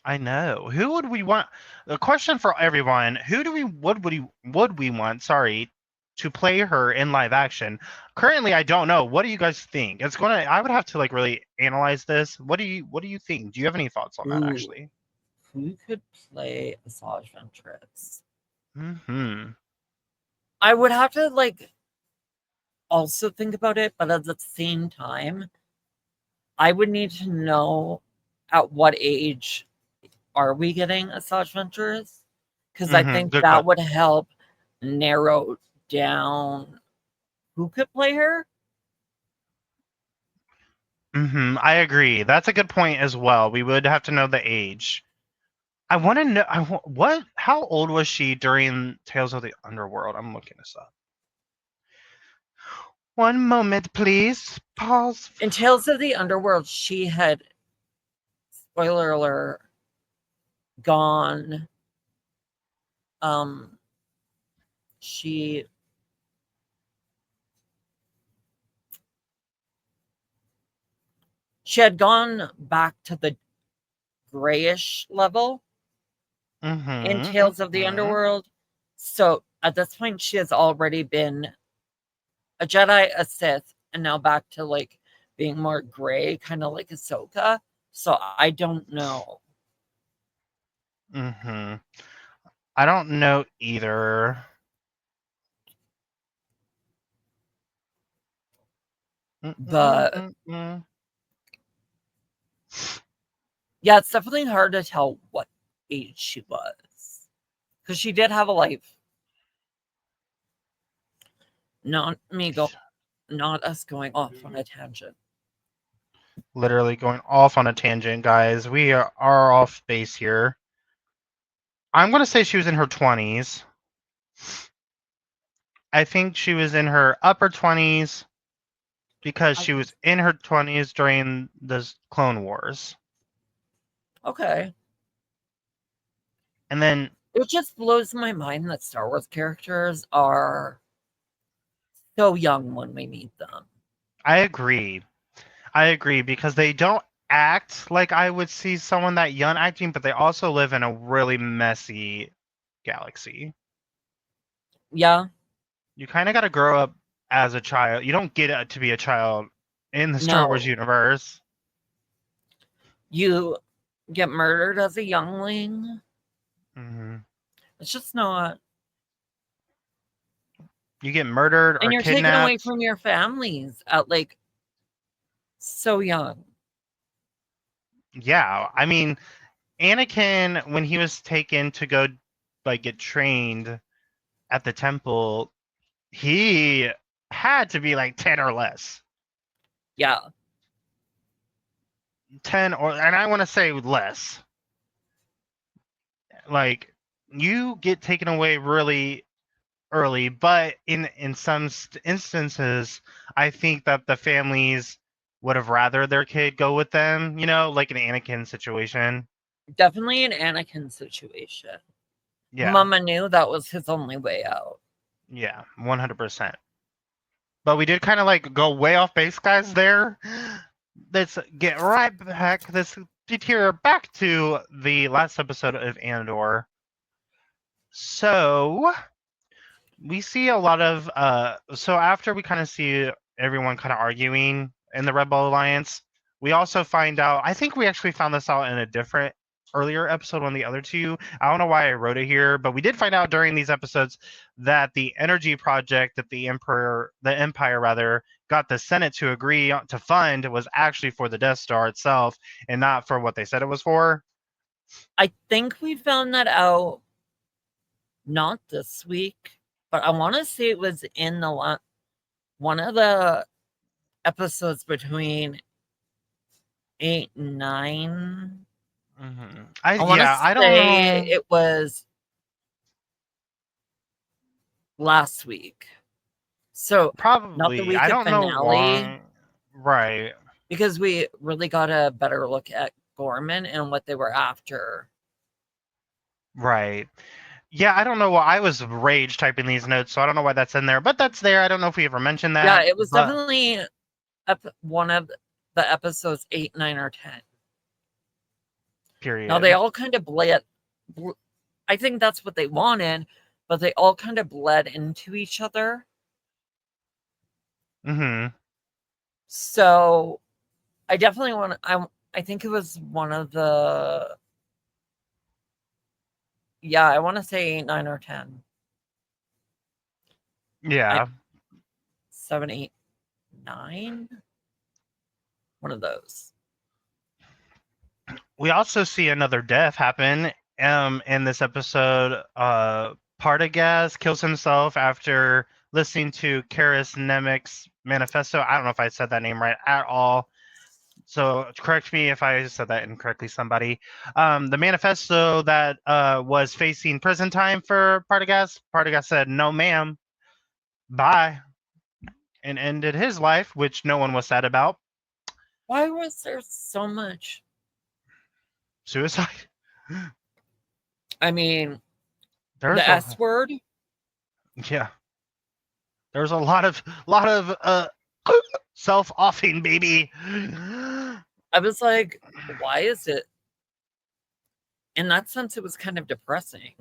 Speaker 1: I know. Who would we want? The question for everyone: Who do we would we want? Sorry, to play her in live action. Currently, I don't know. What do you guys think? It's gonna. I would have to like really analyze this. What do you think? Do you have any thoughts on that? Actually,
Speaker 2: who could play Asajj Ventress?
Speaker 1: Hmm.
Speaker 2: I would have to like also think about it, but at the same time, I would need to know at what age are we getting Asajj Ventress? Because I think
Speaker 1: Good
Speaker 2: that would help narrow down who could play her.
Speaker 1: I agree. That's a good point as well. We would have to know the age. I want to know. What? How old was she during Tales of the Underworld? I'm looking this up. One moment, please. Pause.
Speaker 2: In Tales of the Underworld, she had, spoiler alert, gone. She had gone back to the grayish level in Tales of the Underworld. So at this point, she has already been a Jedi, a Sith, and now back to like being more gray, kind of like Ahsoka. So I don't know.
Speaker 1: I don't know either.
Speaker 2: But yeah, it's definitely hard to tell what age she was. Because she did have a life. Not us going off on a tangent.
Speaker 1: Literally going off on a tangent, guys. We are off base here. I'm going to say she was in her 20s. I think she was in her upper 20s because she was in her 20s during the Clone Wars.
Speaker 2: Okay.
Speaker 1: And then
Speaker 2: it just blows my mind that Star Wars characters are so young when we meet them.
Speaker 1: I agree because they don't act like I would see someone that young acting, but they also live in a really messy galaxy.
Speaker 2: Yeah.
Speaker 1: You kind of got to grow up as a child. You don't get to be a child in the Star Wars universe.
Speaker 2: You get murdered as a youngling. It's just not.
Speaker 1: You get murdered or
Speaker 2: and you're
Speaker 1: kidnapped.
Speaker 2: taken away from your families at like so young.
Speaker 1: Yeah, I mean, Anakin, when he was taken to go like get trained at the temple, he had to be like 10 or less.
Speaker 2: Yeah.
Speaker 1: 10 or, and I want to say less. Like, you get taken away really early, but in some instances, I think that the families would have rather their kid go with them, like an Anakin situation.
Speaker 2: Definitely an Anakin situation.
Speaker 1: Yeah.
Speaker 2: Mama knew that was his only way out.
Speaker 1: Yeah, 100%. But we did kind of like go way off base, guys, there. Let's get right back. Let's deter back to the last episode of Andor. So we see a lot of so after we kind of see everyone kind of arguing in the Rebel Alliance, we also find out, I think we actually found this out in a different earlier episode on the other two. I don't know why I wrote it here, but we did find out during these episodes that the energy project that the Empire rather got the Senate to agree to fund was actually for the Death Star itself and not for what they said it was for.
Speaker 2: I think we found that out not this week, but I want to say it was in the one of the episodes between 8 and 9.
Speaker 1: Mm-hmm.
Speaker 2: I want to
Speaker 1: I don't
Speaker 2: say
Speaker 1: know.
Speaker 2: it was last week. So not the
Speaker 1: Probably.
Speaker 2: week
Speaker 1: I
Speaker 2: of
Speaker 1: don't know
Speaker 2: finale,
Speaker 1: why. Right.
Speaker 2: because we really got a better look at Gorman and what they were after.
Speaker 1: Right. Yeah, I don't know why I was rage typing these notes, so I don't know why that's in there, but that's there. I don't know if we ever mentioned
Speaker 2: Yeah,
Speaker 1: that.
Speaker 2: it was
Speaker 1: But
Speaker 2: definitely one of the episodes 8, 9, or 10.
Speaker 1: period.
Speaker 2: Now they all kind of bled. I think that's what they wanted, but they all kind of bled into each other.
Speaker 1: Mm-hmm.
Speaker 2: So I definitely want. I think it was one of the. Yeah, I want to say 8, 9, or 10.
Speaker 1: Yeah.
Speaker 2: 7, 8, 9. One of those.
Speaker 1: We also see another death happen in this episode. Partagaz kills himself after listening to Karis Nemec's manifesto. I don't know if I said that name right at all. So correct me if I said that incorrectly, somebody. The manifesto that was facing prison time for Partagaz. Partagaz said, "No, ma'am, bye," and ended his life, which no one was sad about.
Speaker 2: Why was there so much?
Speaker 1: Suicide.
Speaker 2: I mean,
Speaker 1: There's
Speaker 2: the S word.
Speaker 1: yeah. There's a lot of self-offing, baby.
Speaker 2: I was like, why is it? In that sense, it was kind of depressing.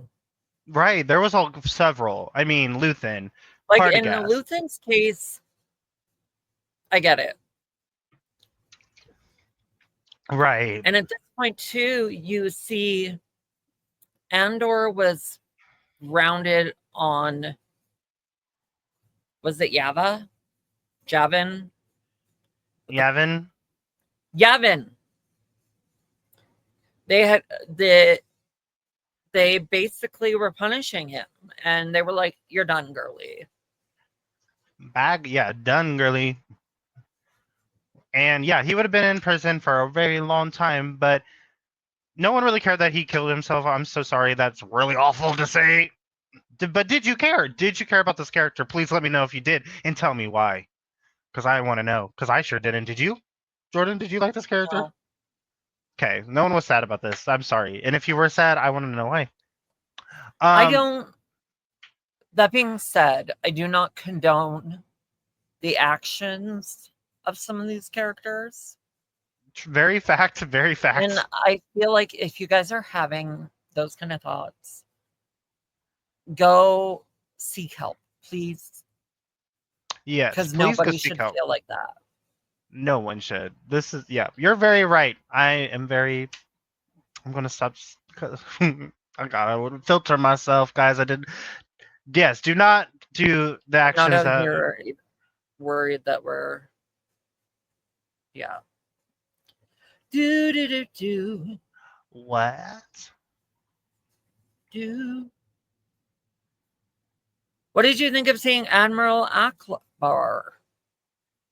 Speaker 1: Right. There was several. I mean, Luthen,
Speaker 2: Like in
Speaker 1: Partagaz.
Speaker 2: Luthen's case, I get it.
Speaker 1: Right.
Speaker 2: And at this point, too, you see Andor was grounded on, was it Yavin?
Speaker 1: Yavin.
Speaker 2: Yavin. They basically were punishing him, and they were like, "You're done, girly."
Speaker 1: Done, girly. And yeah, he would have been in prison for a very long time, but no one really cared that he killed himself. I'm so sorry. That's really awful to say. But did you care? Did you care about this character? Please let me know if you did and tell me why. Because I want to know. Because I sure didn't. Did you? Jordyn, did you like this character?
Speaker 2: No.
Speaker 1: Okay, no one was sad about this. I'm sorry. And if you were sad, I want to know why.
Speaker 2: I don't. That being said, I do not condone the actions of some of these characters.
Speaker 1: Very fact, very fact.
Speaker 2: And I feel like if you guys are having those kind of thoughts, go seek help, please.
Speaker 1: Yes,
Speaker 2: Because
Speaker 1: please go
Speaker 2: nobody
Speaker 1: seek
Speaker 2: should
Speaker 1: help.
Speaker 2: feel like that.
Speaker 1: No one should. This is, yeah, you're very right. I'm going to stop. I gotta filter myself, guys. Yes, do not do the
Speaker 2: I'm not
Speaker 1: actions
Speaker 2: out
Speaker 1: that.
Speaker 2: here worried that we're, yeah. Do, do, do, do.
Speaker 1: What?
Speaker 2: Do. What did you think of seeing Admiral Akbar?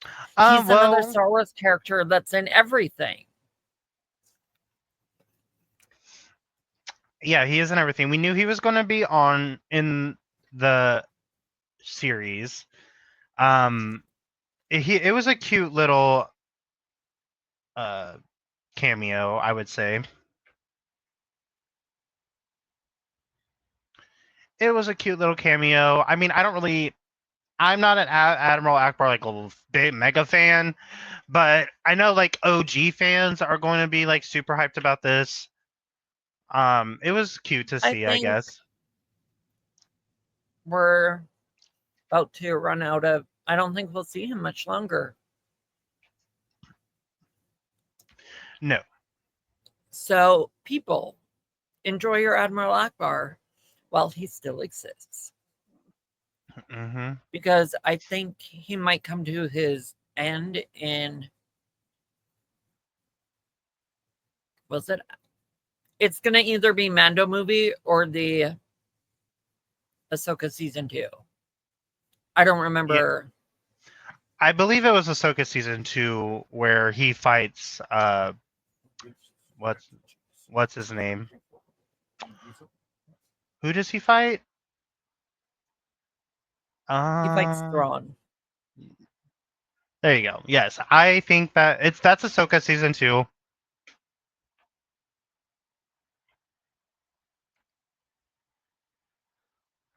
Speaker 2: He's another Star Wars character that's in everything.
Speaker 1: Yeah, he is in everything. We knew he was going to be in the series. It was a cute little cameo, I would say. It was a cute little cameo. I mean, I'm not an Admiral Akbar like a big mega fan, but I know like OG fans are going to be like super hyped about this. It was cute to see, I guess.
Speaker 2: We're about to run out of. I don't think we'll see him much longer.
Speaker 1: No.
Speaker 2: So, people, enjoy your Admiral Akbar while he still exists.
Speaker 1: Mm-hmm.
Speaker 2: Because I think he might come to his end in. Was it? It's going to either be Mando movie or the Ahsoka season 2. I don't remember.
Speaker 1: Yeah. I believe it was Ahsoka season 2 where he fights what's his name? Who does he fight?
Speaker 2: He fights Thrawn.
Speaker 1: There you go. Yes, I think that's Ahsoka season 2.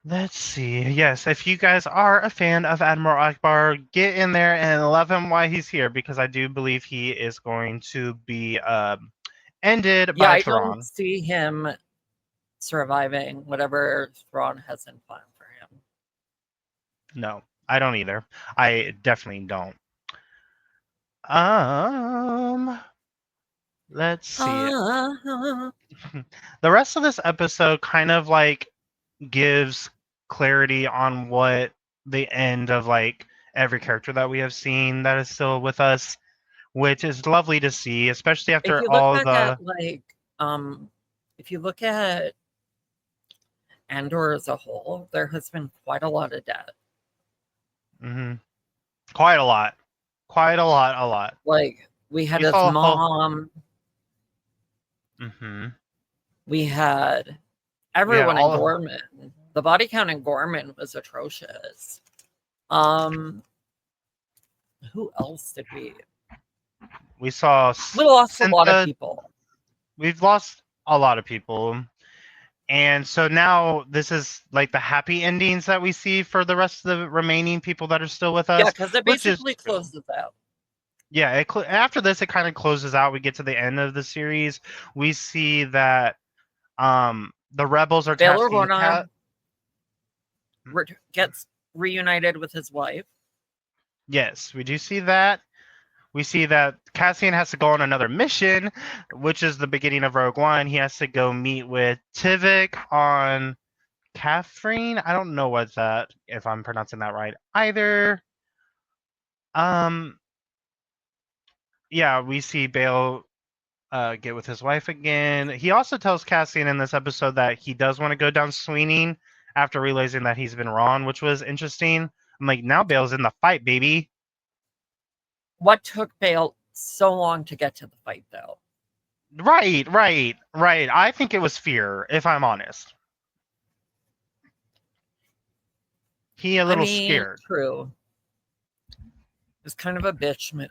Speaker 1: Let's see. Yes, if you guys are a fan of Admiral Akbar, get in there and love him while he's here, because I do believe he is going to be ended by
Speaker 2: I
Speaker 1: Thrawn.
Speaker 2: don't see him surviving whatever Thrawn has in plan for him.
Speaker 1: No, I don't either. I definitely don't. Let's see. The rest of this episode kind of like gives clarity on what the end of like every character that we have seen that is still with us, which is lovely to see, especially after all the.
Speaker 2: If you look at Andor as a whole, there has been quite a lot of death.
Speaker 1: Mm-hmm. Quite a lot.
Speaker 2: Like we had his mom.
Speaker 1: Mm-hmm.
Speaker 2: We had everyone in Gorman. The body count in Gorman was atrocious. Who else did we?
Speaker 1: We saw.
Speaker 2: We lost a lot of people.
Speaker 1: We've lost a lot of people. And so now this is like the happy endings that we see for the rest of the remaining people that are still with us.
Speaker 2: Yeah, because it basically closes out.
Speaker 1: Yeah, after this, it kind of closes out. We get to the end of the series. We see that the rebels are
Speaker 2: Bail Organa gets reunited with his wife.
Speaker 1: Yes, we do see that. We see that Cassian has to go on another mission, which is the beginning of Rogue One. He has to go meet with Tivik on Catherine. I don't know what's that, if I'm pronouncing that right either. Yeah, we see Bail get with his wife again. He also tells Cassian in this episode that he does want to go down swinging after realizing that he's been wrong, which was interesting. I'm like, now Bail's in the fight, baby.
Speaker 2: What took Bail so long to get to the fight, though?
Speaker 1: Right. I think it was fear, if I'm honest. He a little scared.
Speaker 2: True. It's kind of a bitch move.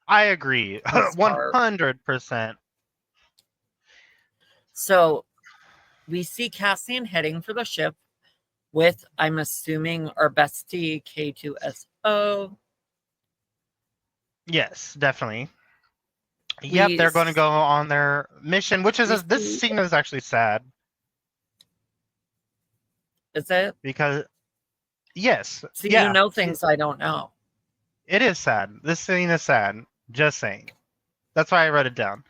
Speaker 1: I agree. 100%.
Speaker 2: So we see Cassian heading for the ship with, I'm assuming, our bestie K2SO.
Speaker 1: Yes, definitely. Yep, they're going to go on their mission, which is this scene is actually sad.
Speaker 2: Is it?
Speaker 1: Because yes.
Speaker 2: See, you know things I don't know.
Speaker 1: It is sad. This scene is sad. Just saying. That's why I wrote it down.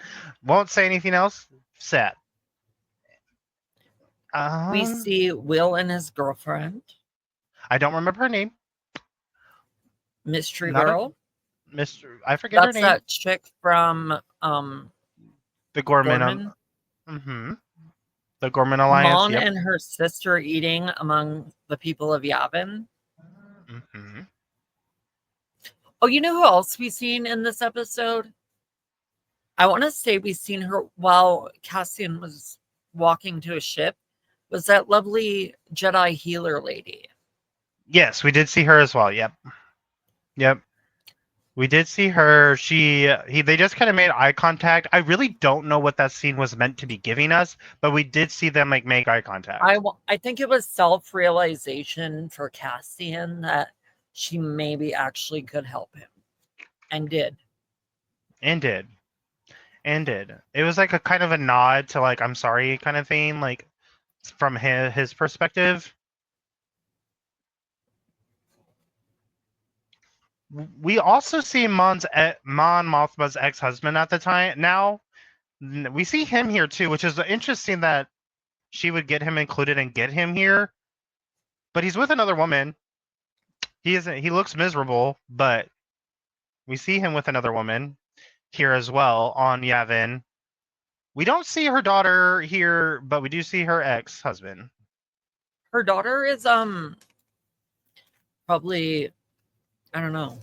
Speaker 1: Won't say anything else. Sad.
Speaker 2: We see Will and his girlfriend.
Speaker 1: I don't remember her name.
Speaker 2: Mystery Girl.
Speaker 1: I forget her name.
Speaker 2: That's that chick from
Speaker 1: the Gorman. Mm-hmm. The Gorman Alliance.
Speaker 2: Mon
Speaker 1: Yep.
Speaker 2: and her sister eating among the people of Yavin.
Speaker 1: Mm-hmm.
Speaker 2: Oh, you know who else we've seen in this episode? I want to say we've seen her while Cassian was walking to a ship. Was that lovely Jedi healer lady?
Speaker 1: Yes, we did see her as well. Yep. Yep. We did see her. They just kind of made eye contact. I really don't know what that scene was meant to be giving us, but we did see them like make eye contact.
Speaker 2: I think it was self-realization for Cassian that she maybe actually could help him, and did.
Speaker 1: And did. And did. It was like a kind of a nod to like I'm sorry kind of thing, like from his perspective. We also see Mon Mothma's ex-husband at the time. Now we see him here too, which is interesting that she would get him included and get him here. But he's with another woman. He looks miserable, but we see him with another woman here as well on Yavin. We don't see her daughter here, but we do see her ex-husband.
Speaker 2: Her daughter is probably, I don't know.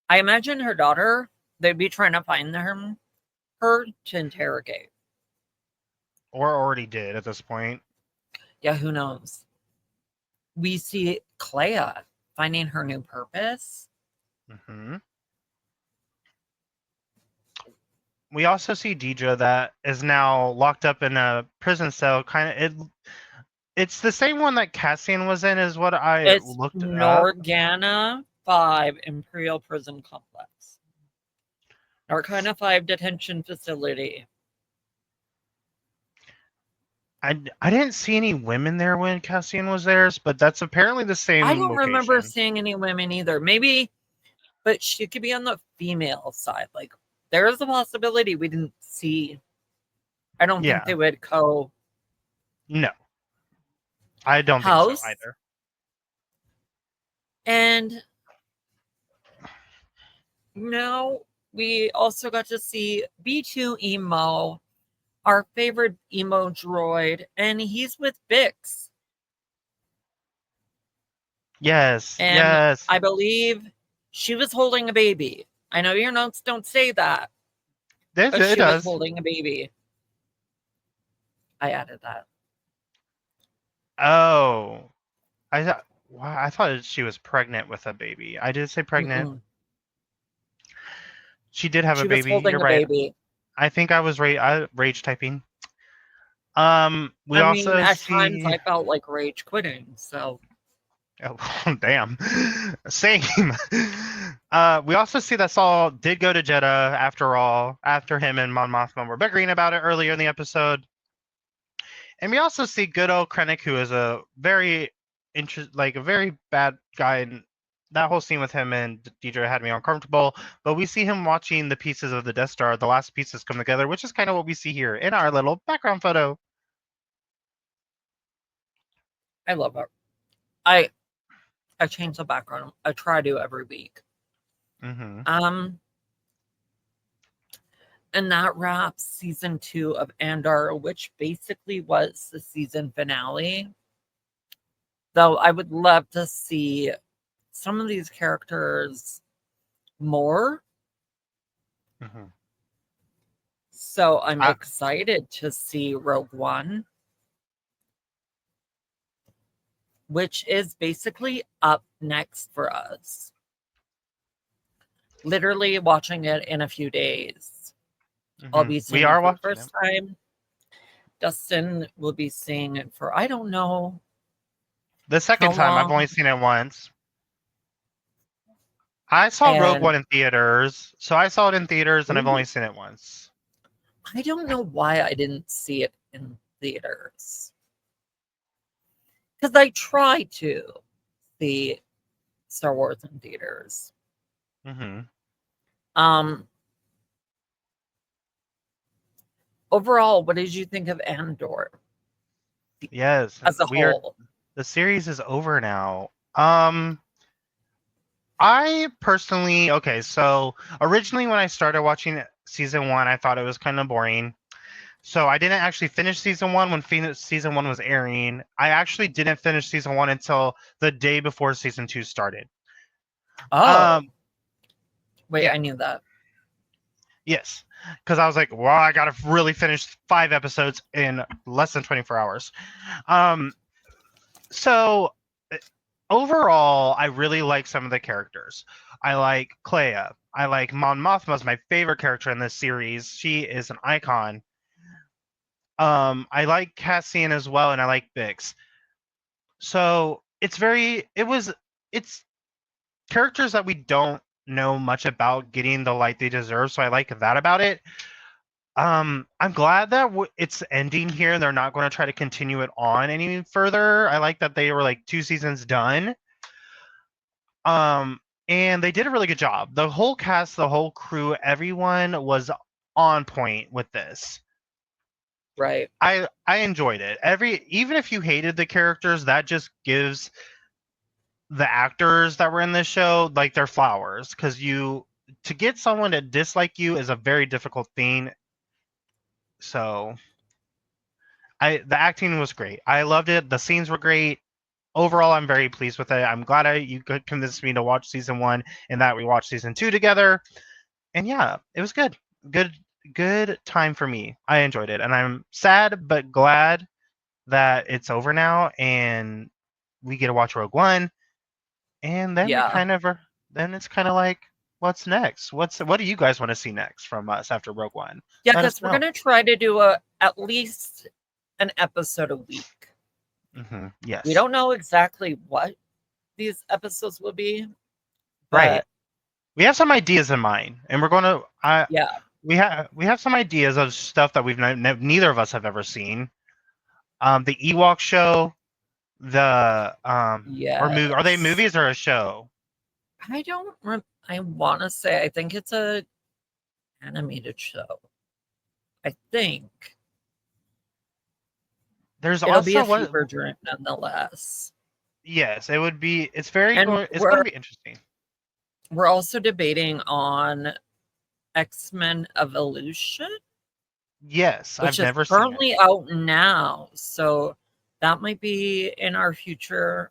Speaker 2: I imagine her daughter, they'd be trying to find her to interrogate.
Speaker 1: Or already did at this point.
Speaker 2: Yeah, who knows? We see Kleya finding her new purpose.
Speaker 1: Mm-hmm. We also see Dedra that is now locked up in a prison cell. It's the same one that Cassian was in, is what I looked up.
Speaker 2: Norgana 5 Imperial Prison Complex. Norgana 5 Detention Facility.
Speaker 1: I didn't see any women there when Cassian was there, but that's apparently the same.
Speaker 2: I don't
Speaker 1: location.
Speaker 2: remember seeing any women either. Maybe, but she could be on the female side. Like, there is a possibility we didn't see. I don't think they would co.
Speaker 1: No, I don't think so either.
Speaker 2: And now we also got to see B2 Emo, our favorite emo droid, and he's with Bix.
Speaker 1: Yes,
Speaker 2: and
Speaker 1: yes.
Speaker 2: I believe she was holding a baby. I know your notes don't say that.
Speaker 1: It
Speaker 2: She
Speaker 1: does.
Speaker 2: was holding a baby. I added that.
Speaker 1: Oh, I thought she was pregnant with a baby. I did say pregnant.
Speaker 2: Mm-mm.
Speaker 1: She did have
Speaker 2: She
Speaker 1: a baby.
Speaker 2: was holding
Speaker 1: You're
Speaker 2: a
Speaker 1: right.
Speaker 2: baby.
Speaker 1: I think I was rage typing. We
Speaker 2: I
Speaker 1: also
Speaker 2: mean, at
Speaker 1: see.
Speaker 2: times I felt like rage quitting. So.
Speaker 1: Oh, damn. Same. We also see that Saul did go to Jedha after all, after him and Mon Mothma were bickering about it earlier in the episode. And we also see good old Krennic, who is a very a very bad guy, and that whole scene with him and Dedra had me uncomfortable. But we see him watching the pieces of the Death Star, the last pieces come together, which is kind of what we see here in our little background photo.
Speaker 2: I love her. I change the background. I try to every week.
Speaker 1: Mm-hmm.
Speaker 2: And that wraps season 2 of Andor, which basically was the season finale. Though I would love to see some of these characters more.
Speaker 1: Mm-hmm.
Speaker 2: So I'm excited to see Rogue One, which is basically up next for us. Literally watching it in a few days.
Speaker 1: Mm-hmm.
Speaker 2: I'll be seeing
Speaker 1: it
Speaker 2: for the first time. Dustin will be seeing it for, I don't know.
Speaker 1: The second time. I've only seen it once. I saw Rogue One in theaters. So I saw it in theaters and I've only seen it once.
Speaker 2: I don't know why I didn't see it in theaters. Because I try to see Star Wars in theaters.
Speaker 1: Mm-hmm.
Speaker 2: Overall, what did you think of Andor?
Speaker 1: Yes.
Speaker 2: As a whole.
Speaker 1: The series is over now. I personally, so originally when I started watching season 1, I thought it was kind of boring. So I didn't actually finish season 1 when season 1 was airing. I actually didn't finish season 1 until the day before season 2 started.
Speaker 2: Oh, wait,
Speaker 1: yeah.
Speaker 2: I knew that.
Speaker 1: Yes, because I was like, well, I gotta really finish 5 episodes in less than 24 hours. So overall, I really like some of the characters. I like Kleya. I like Mon Mothma's my favorite character in this series. She is an icon. I like Cassian as well, and I like Bix. So it's characters that we don't know much about getting the light they deserve. So I like that about it. I'm glad that it's ending here and they're not going to try to continue it on any further. I like that they were like 2 seasons done. And they did a really good job. The whole cast, the whole crew, everyone was on point with this.
Speaker 2: Right.
Speaker 1: I enjoyed it. Even if you hated the characters, that just gives the actors that were in this show like their flowers, because to get someone to dislike you is a very difficult thing. So the acting was great. I loved it. The scenes were great. Overall, I'm very pleased with it. I'm glad you could convince me to watch season 1 and that we watched season 2 together. And yeah, it was good. Good time for me. I enjoyed it, and I'm sad but glad that it's over now and we get to watch Rogue One. And then
Speaker 2: Yeah.
Speaker 1: then it's kind of like, what's next? What do you guys want to see next from us after Rogue One?
Speaker 2: Yeah,
Speaker 1: Let us
Speaker 2: because we're
Speaker 1: know.
Speaker 2: gonna try to do at least an episode a week.
Speaker 1: Yes.
Speaker 2: We don't know exactly what these episodes will be,
Speaker 1: Right.
Speaker 2: but
Speaker 1: We have some ideas in mind, and we're going to.
Speaker 2: yeah,
Speaker 1: We have some ideas of stuff that neither of us have ever seen. The Ewok show, the or movie. Are they
Speaker 2: yes.
Speaker 1: movies or a show?
Speaker 2: I don't. I want to say I think it's a animated show. I think
Speaker 1: There's
Speaker 2: it'll be
Speaker 1: also
Speaker 2: a
Speaker 1: what?
Speaker 2: fever dream nonetheless.
Speaker 1: Yes, it would be. It's
Speaker 2: And
Speaker 1: going to be interesting.
Speaker 2: we're also debating on X-Men Evolution,
Speaker 1: Yes,
Speaker 2: which
Speaker 1: I've
Speaker 2: is
Speaker 1: never seen it.
Speaker 2: currently out now. So that might be in our future.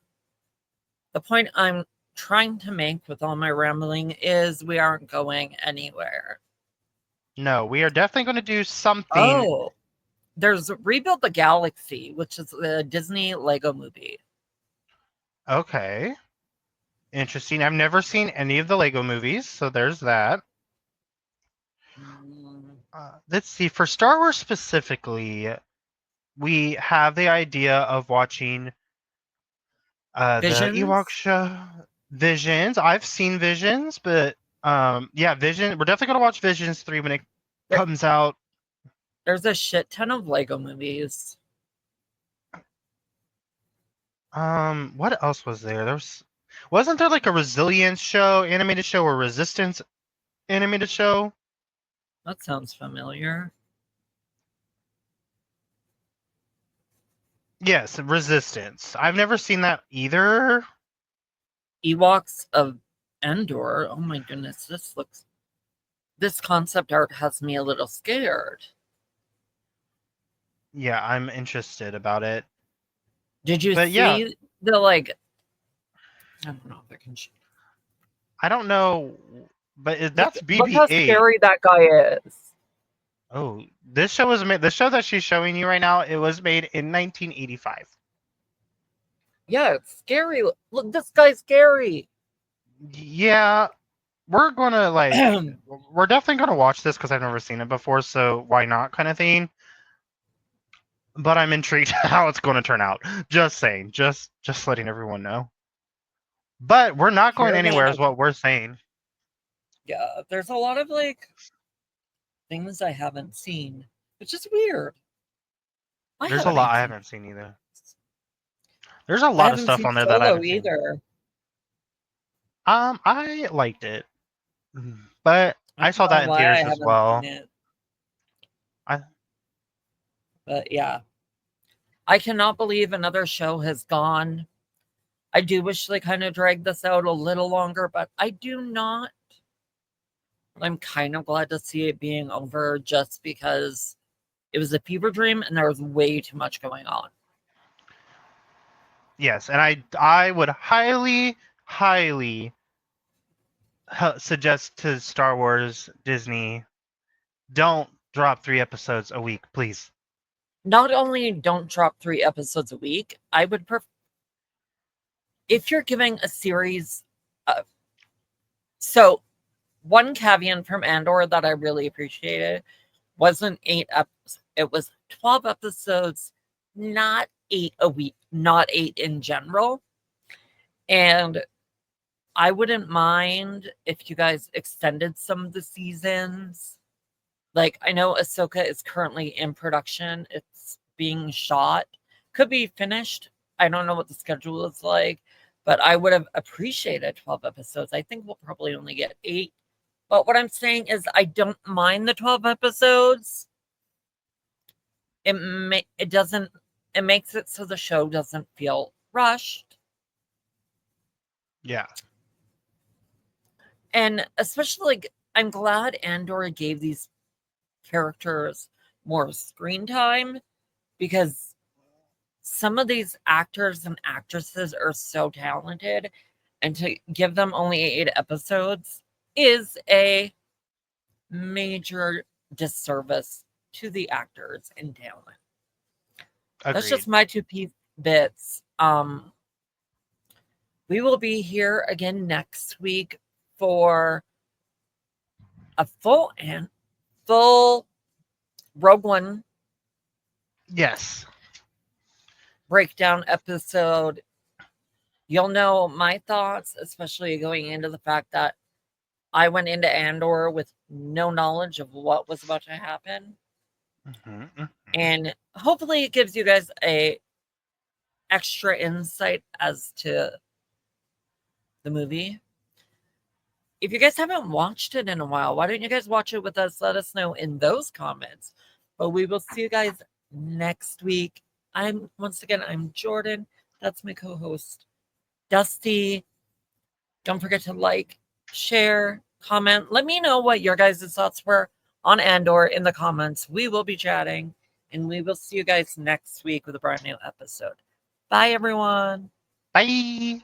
Speaker 2: The point I'm trying to make with all my rambling is we aren't going anywhere.
Speaker 1: No, we are definitely going to do something.
Speaker 2: Oh, there's Rebuild the Galaxy, which is the Disney Lego movie.
Speaker 1: Okay, interesting. I've never seen any of the Lego movies, so there's that. Let's see. For Star Wars specifically, we have the idea of watching the Ewok
Speaker 2: Visions.
Speaker 1: show, Visions. I've seen Visions, but yeah, Vision. We're definitely gonna watch Visions 3 when it
Speaker 2: There,
Speaker 1: comes out.
Speaker 2: there's a shit ton of Lego movies.
Speaker 1: What else was there? Wasn't there like a Resilience show, animated show, or Resistance animated show?
Speaker 2: That sounds familiar.
Speaker 1: Yes, Resistance. I've never seen that either.
Speaker 2: Ewoks of Endor. Oh my goodness, this concept art has me a little scared.
Speaker 1: Yeah, I'm interested about it.
Speaker 2: Did you
Speaker 1: But yeah,
Speaker 2: see the like? I don't know if I can.
Speaker 1: I don't know, but
Speaker 2: Look,
Speaker 1: that's
Speaker 2: look how
Speaker 1: BB-8.
Speaker 2: scary that guy is.
Speaker 1: Oh, this show was made. The show that she's showing you right now, it was made in 1985.
Speaker 2: Yeah, it's scary. Look, this guy's scary.
Speaker 1: Yeah, we're gonna we're definitely gonna watch this because I've never seen it before, so why not, kind of thing. But I'm intrigued how it's going to turn out. Just saying, just letting everyone know. But we're not going
Speaker 2: Apparently,
Speaker 1: anywhere, is what we're saying.
Speaker 2: yeah, there's a lot of like things I haven't seen, which is weird.
Speaker 1: There's a lot I haven't seen either. There's a
Speaker 2: I
Speaker 1: lot of
Speaker 2: haven't
Speaker 1: stuff
Speaker 2: seen
Speaker 1: on there that I
Speaker 2: Solo
Speaker 1: haven't seen.
Speaker 2: either.
Speaker 1: I liked it, but
Speaker 2: I
Speaker 1: I
Speaker 2: don't
Speaker 1: saw
Speaker 2: know
Speaker 1: that in
Speaker 2: why I
Speaker 1: theaters as
Speaker 2: haven't seen
Speaker 1: well.
Speaker 2: it,
Speaker 1: I
Speaker 2: but yeah, I cannot believe another show has gone. I do wish they kind of dragged this out a little longer, but I do not. I'm kind of glad to see it being over just because It was a fever dream, and there was way too much going on.
Speaker 1: Yes, and I would highly suggest to Star Wars Disney, don't drop 3 episodes a week, please.
Speaker 2: Not only don't drop 3 episodes a week, I would prefer, if you're giving a series, so one caveat from Andor that I really appreciated wasn't 8 episodes, it was 12 episodes, not 8 a week, not 8 in general. And I wouldn't mind if you guys extended some of the seasons. Like, I know Ahsoka is currently in production. It's being shot. Could be finished. I don't know what the schedule is like, but I would have appreciated 12 episodes. I think we'll probably only get 8. But what I'm saying is I don't mind the 12 episodes. It makes it so the show doesn't feel rushed.
Speaker 1: Yeah.
Speaker 2: And especially, like, I'm glad Andor gave these characters more screen time, because some of these actors and actresses are so talented, and to give them only 8 episodes is a major disservice to the actors and talent.
Speaker 1: Agreed.
Speaker 2: That's just my 2 bits. We will be here again next week for a full Rogue One
Speaker 1: Yes.
Speaker 2: breakdown episode. You'll know my thoughts, especially going into the fact that I went into Andor with no knowledge of what was about to happen. And hopefully it gives you guys a extra insight as to the movie. If you guys haven't watched it in a while, why don't you guys watch it with us? Let us know in those comments. But we will see you guys next week. I'm Jordyn. That's my co-host, Dusty. Don't forget to like, share, comment. Let me know what your guys' thoughts were on Andor in the comments. We will be chatting, and we will see you guys next week with a brand new episode. Bye, everyone.
Speaker 1: Bye.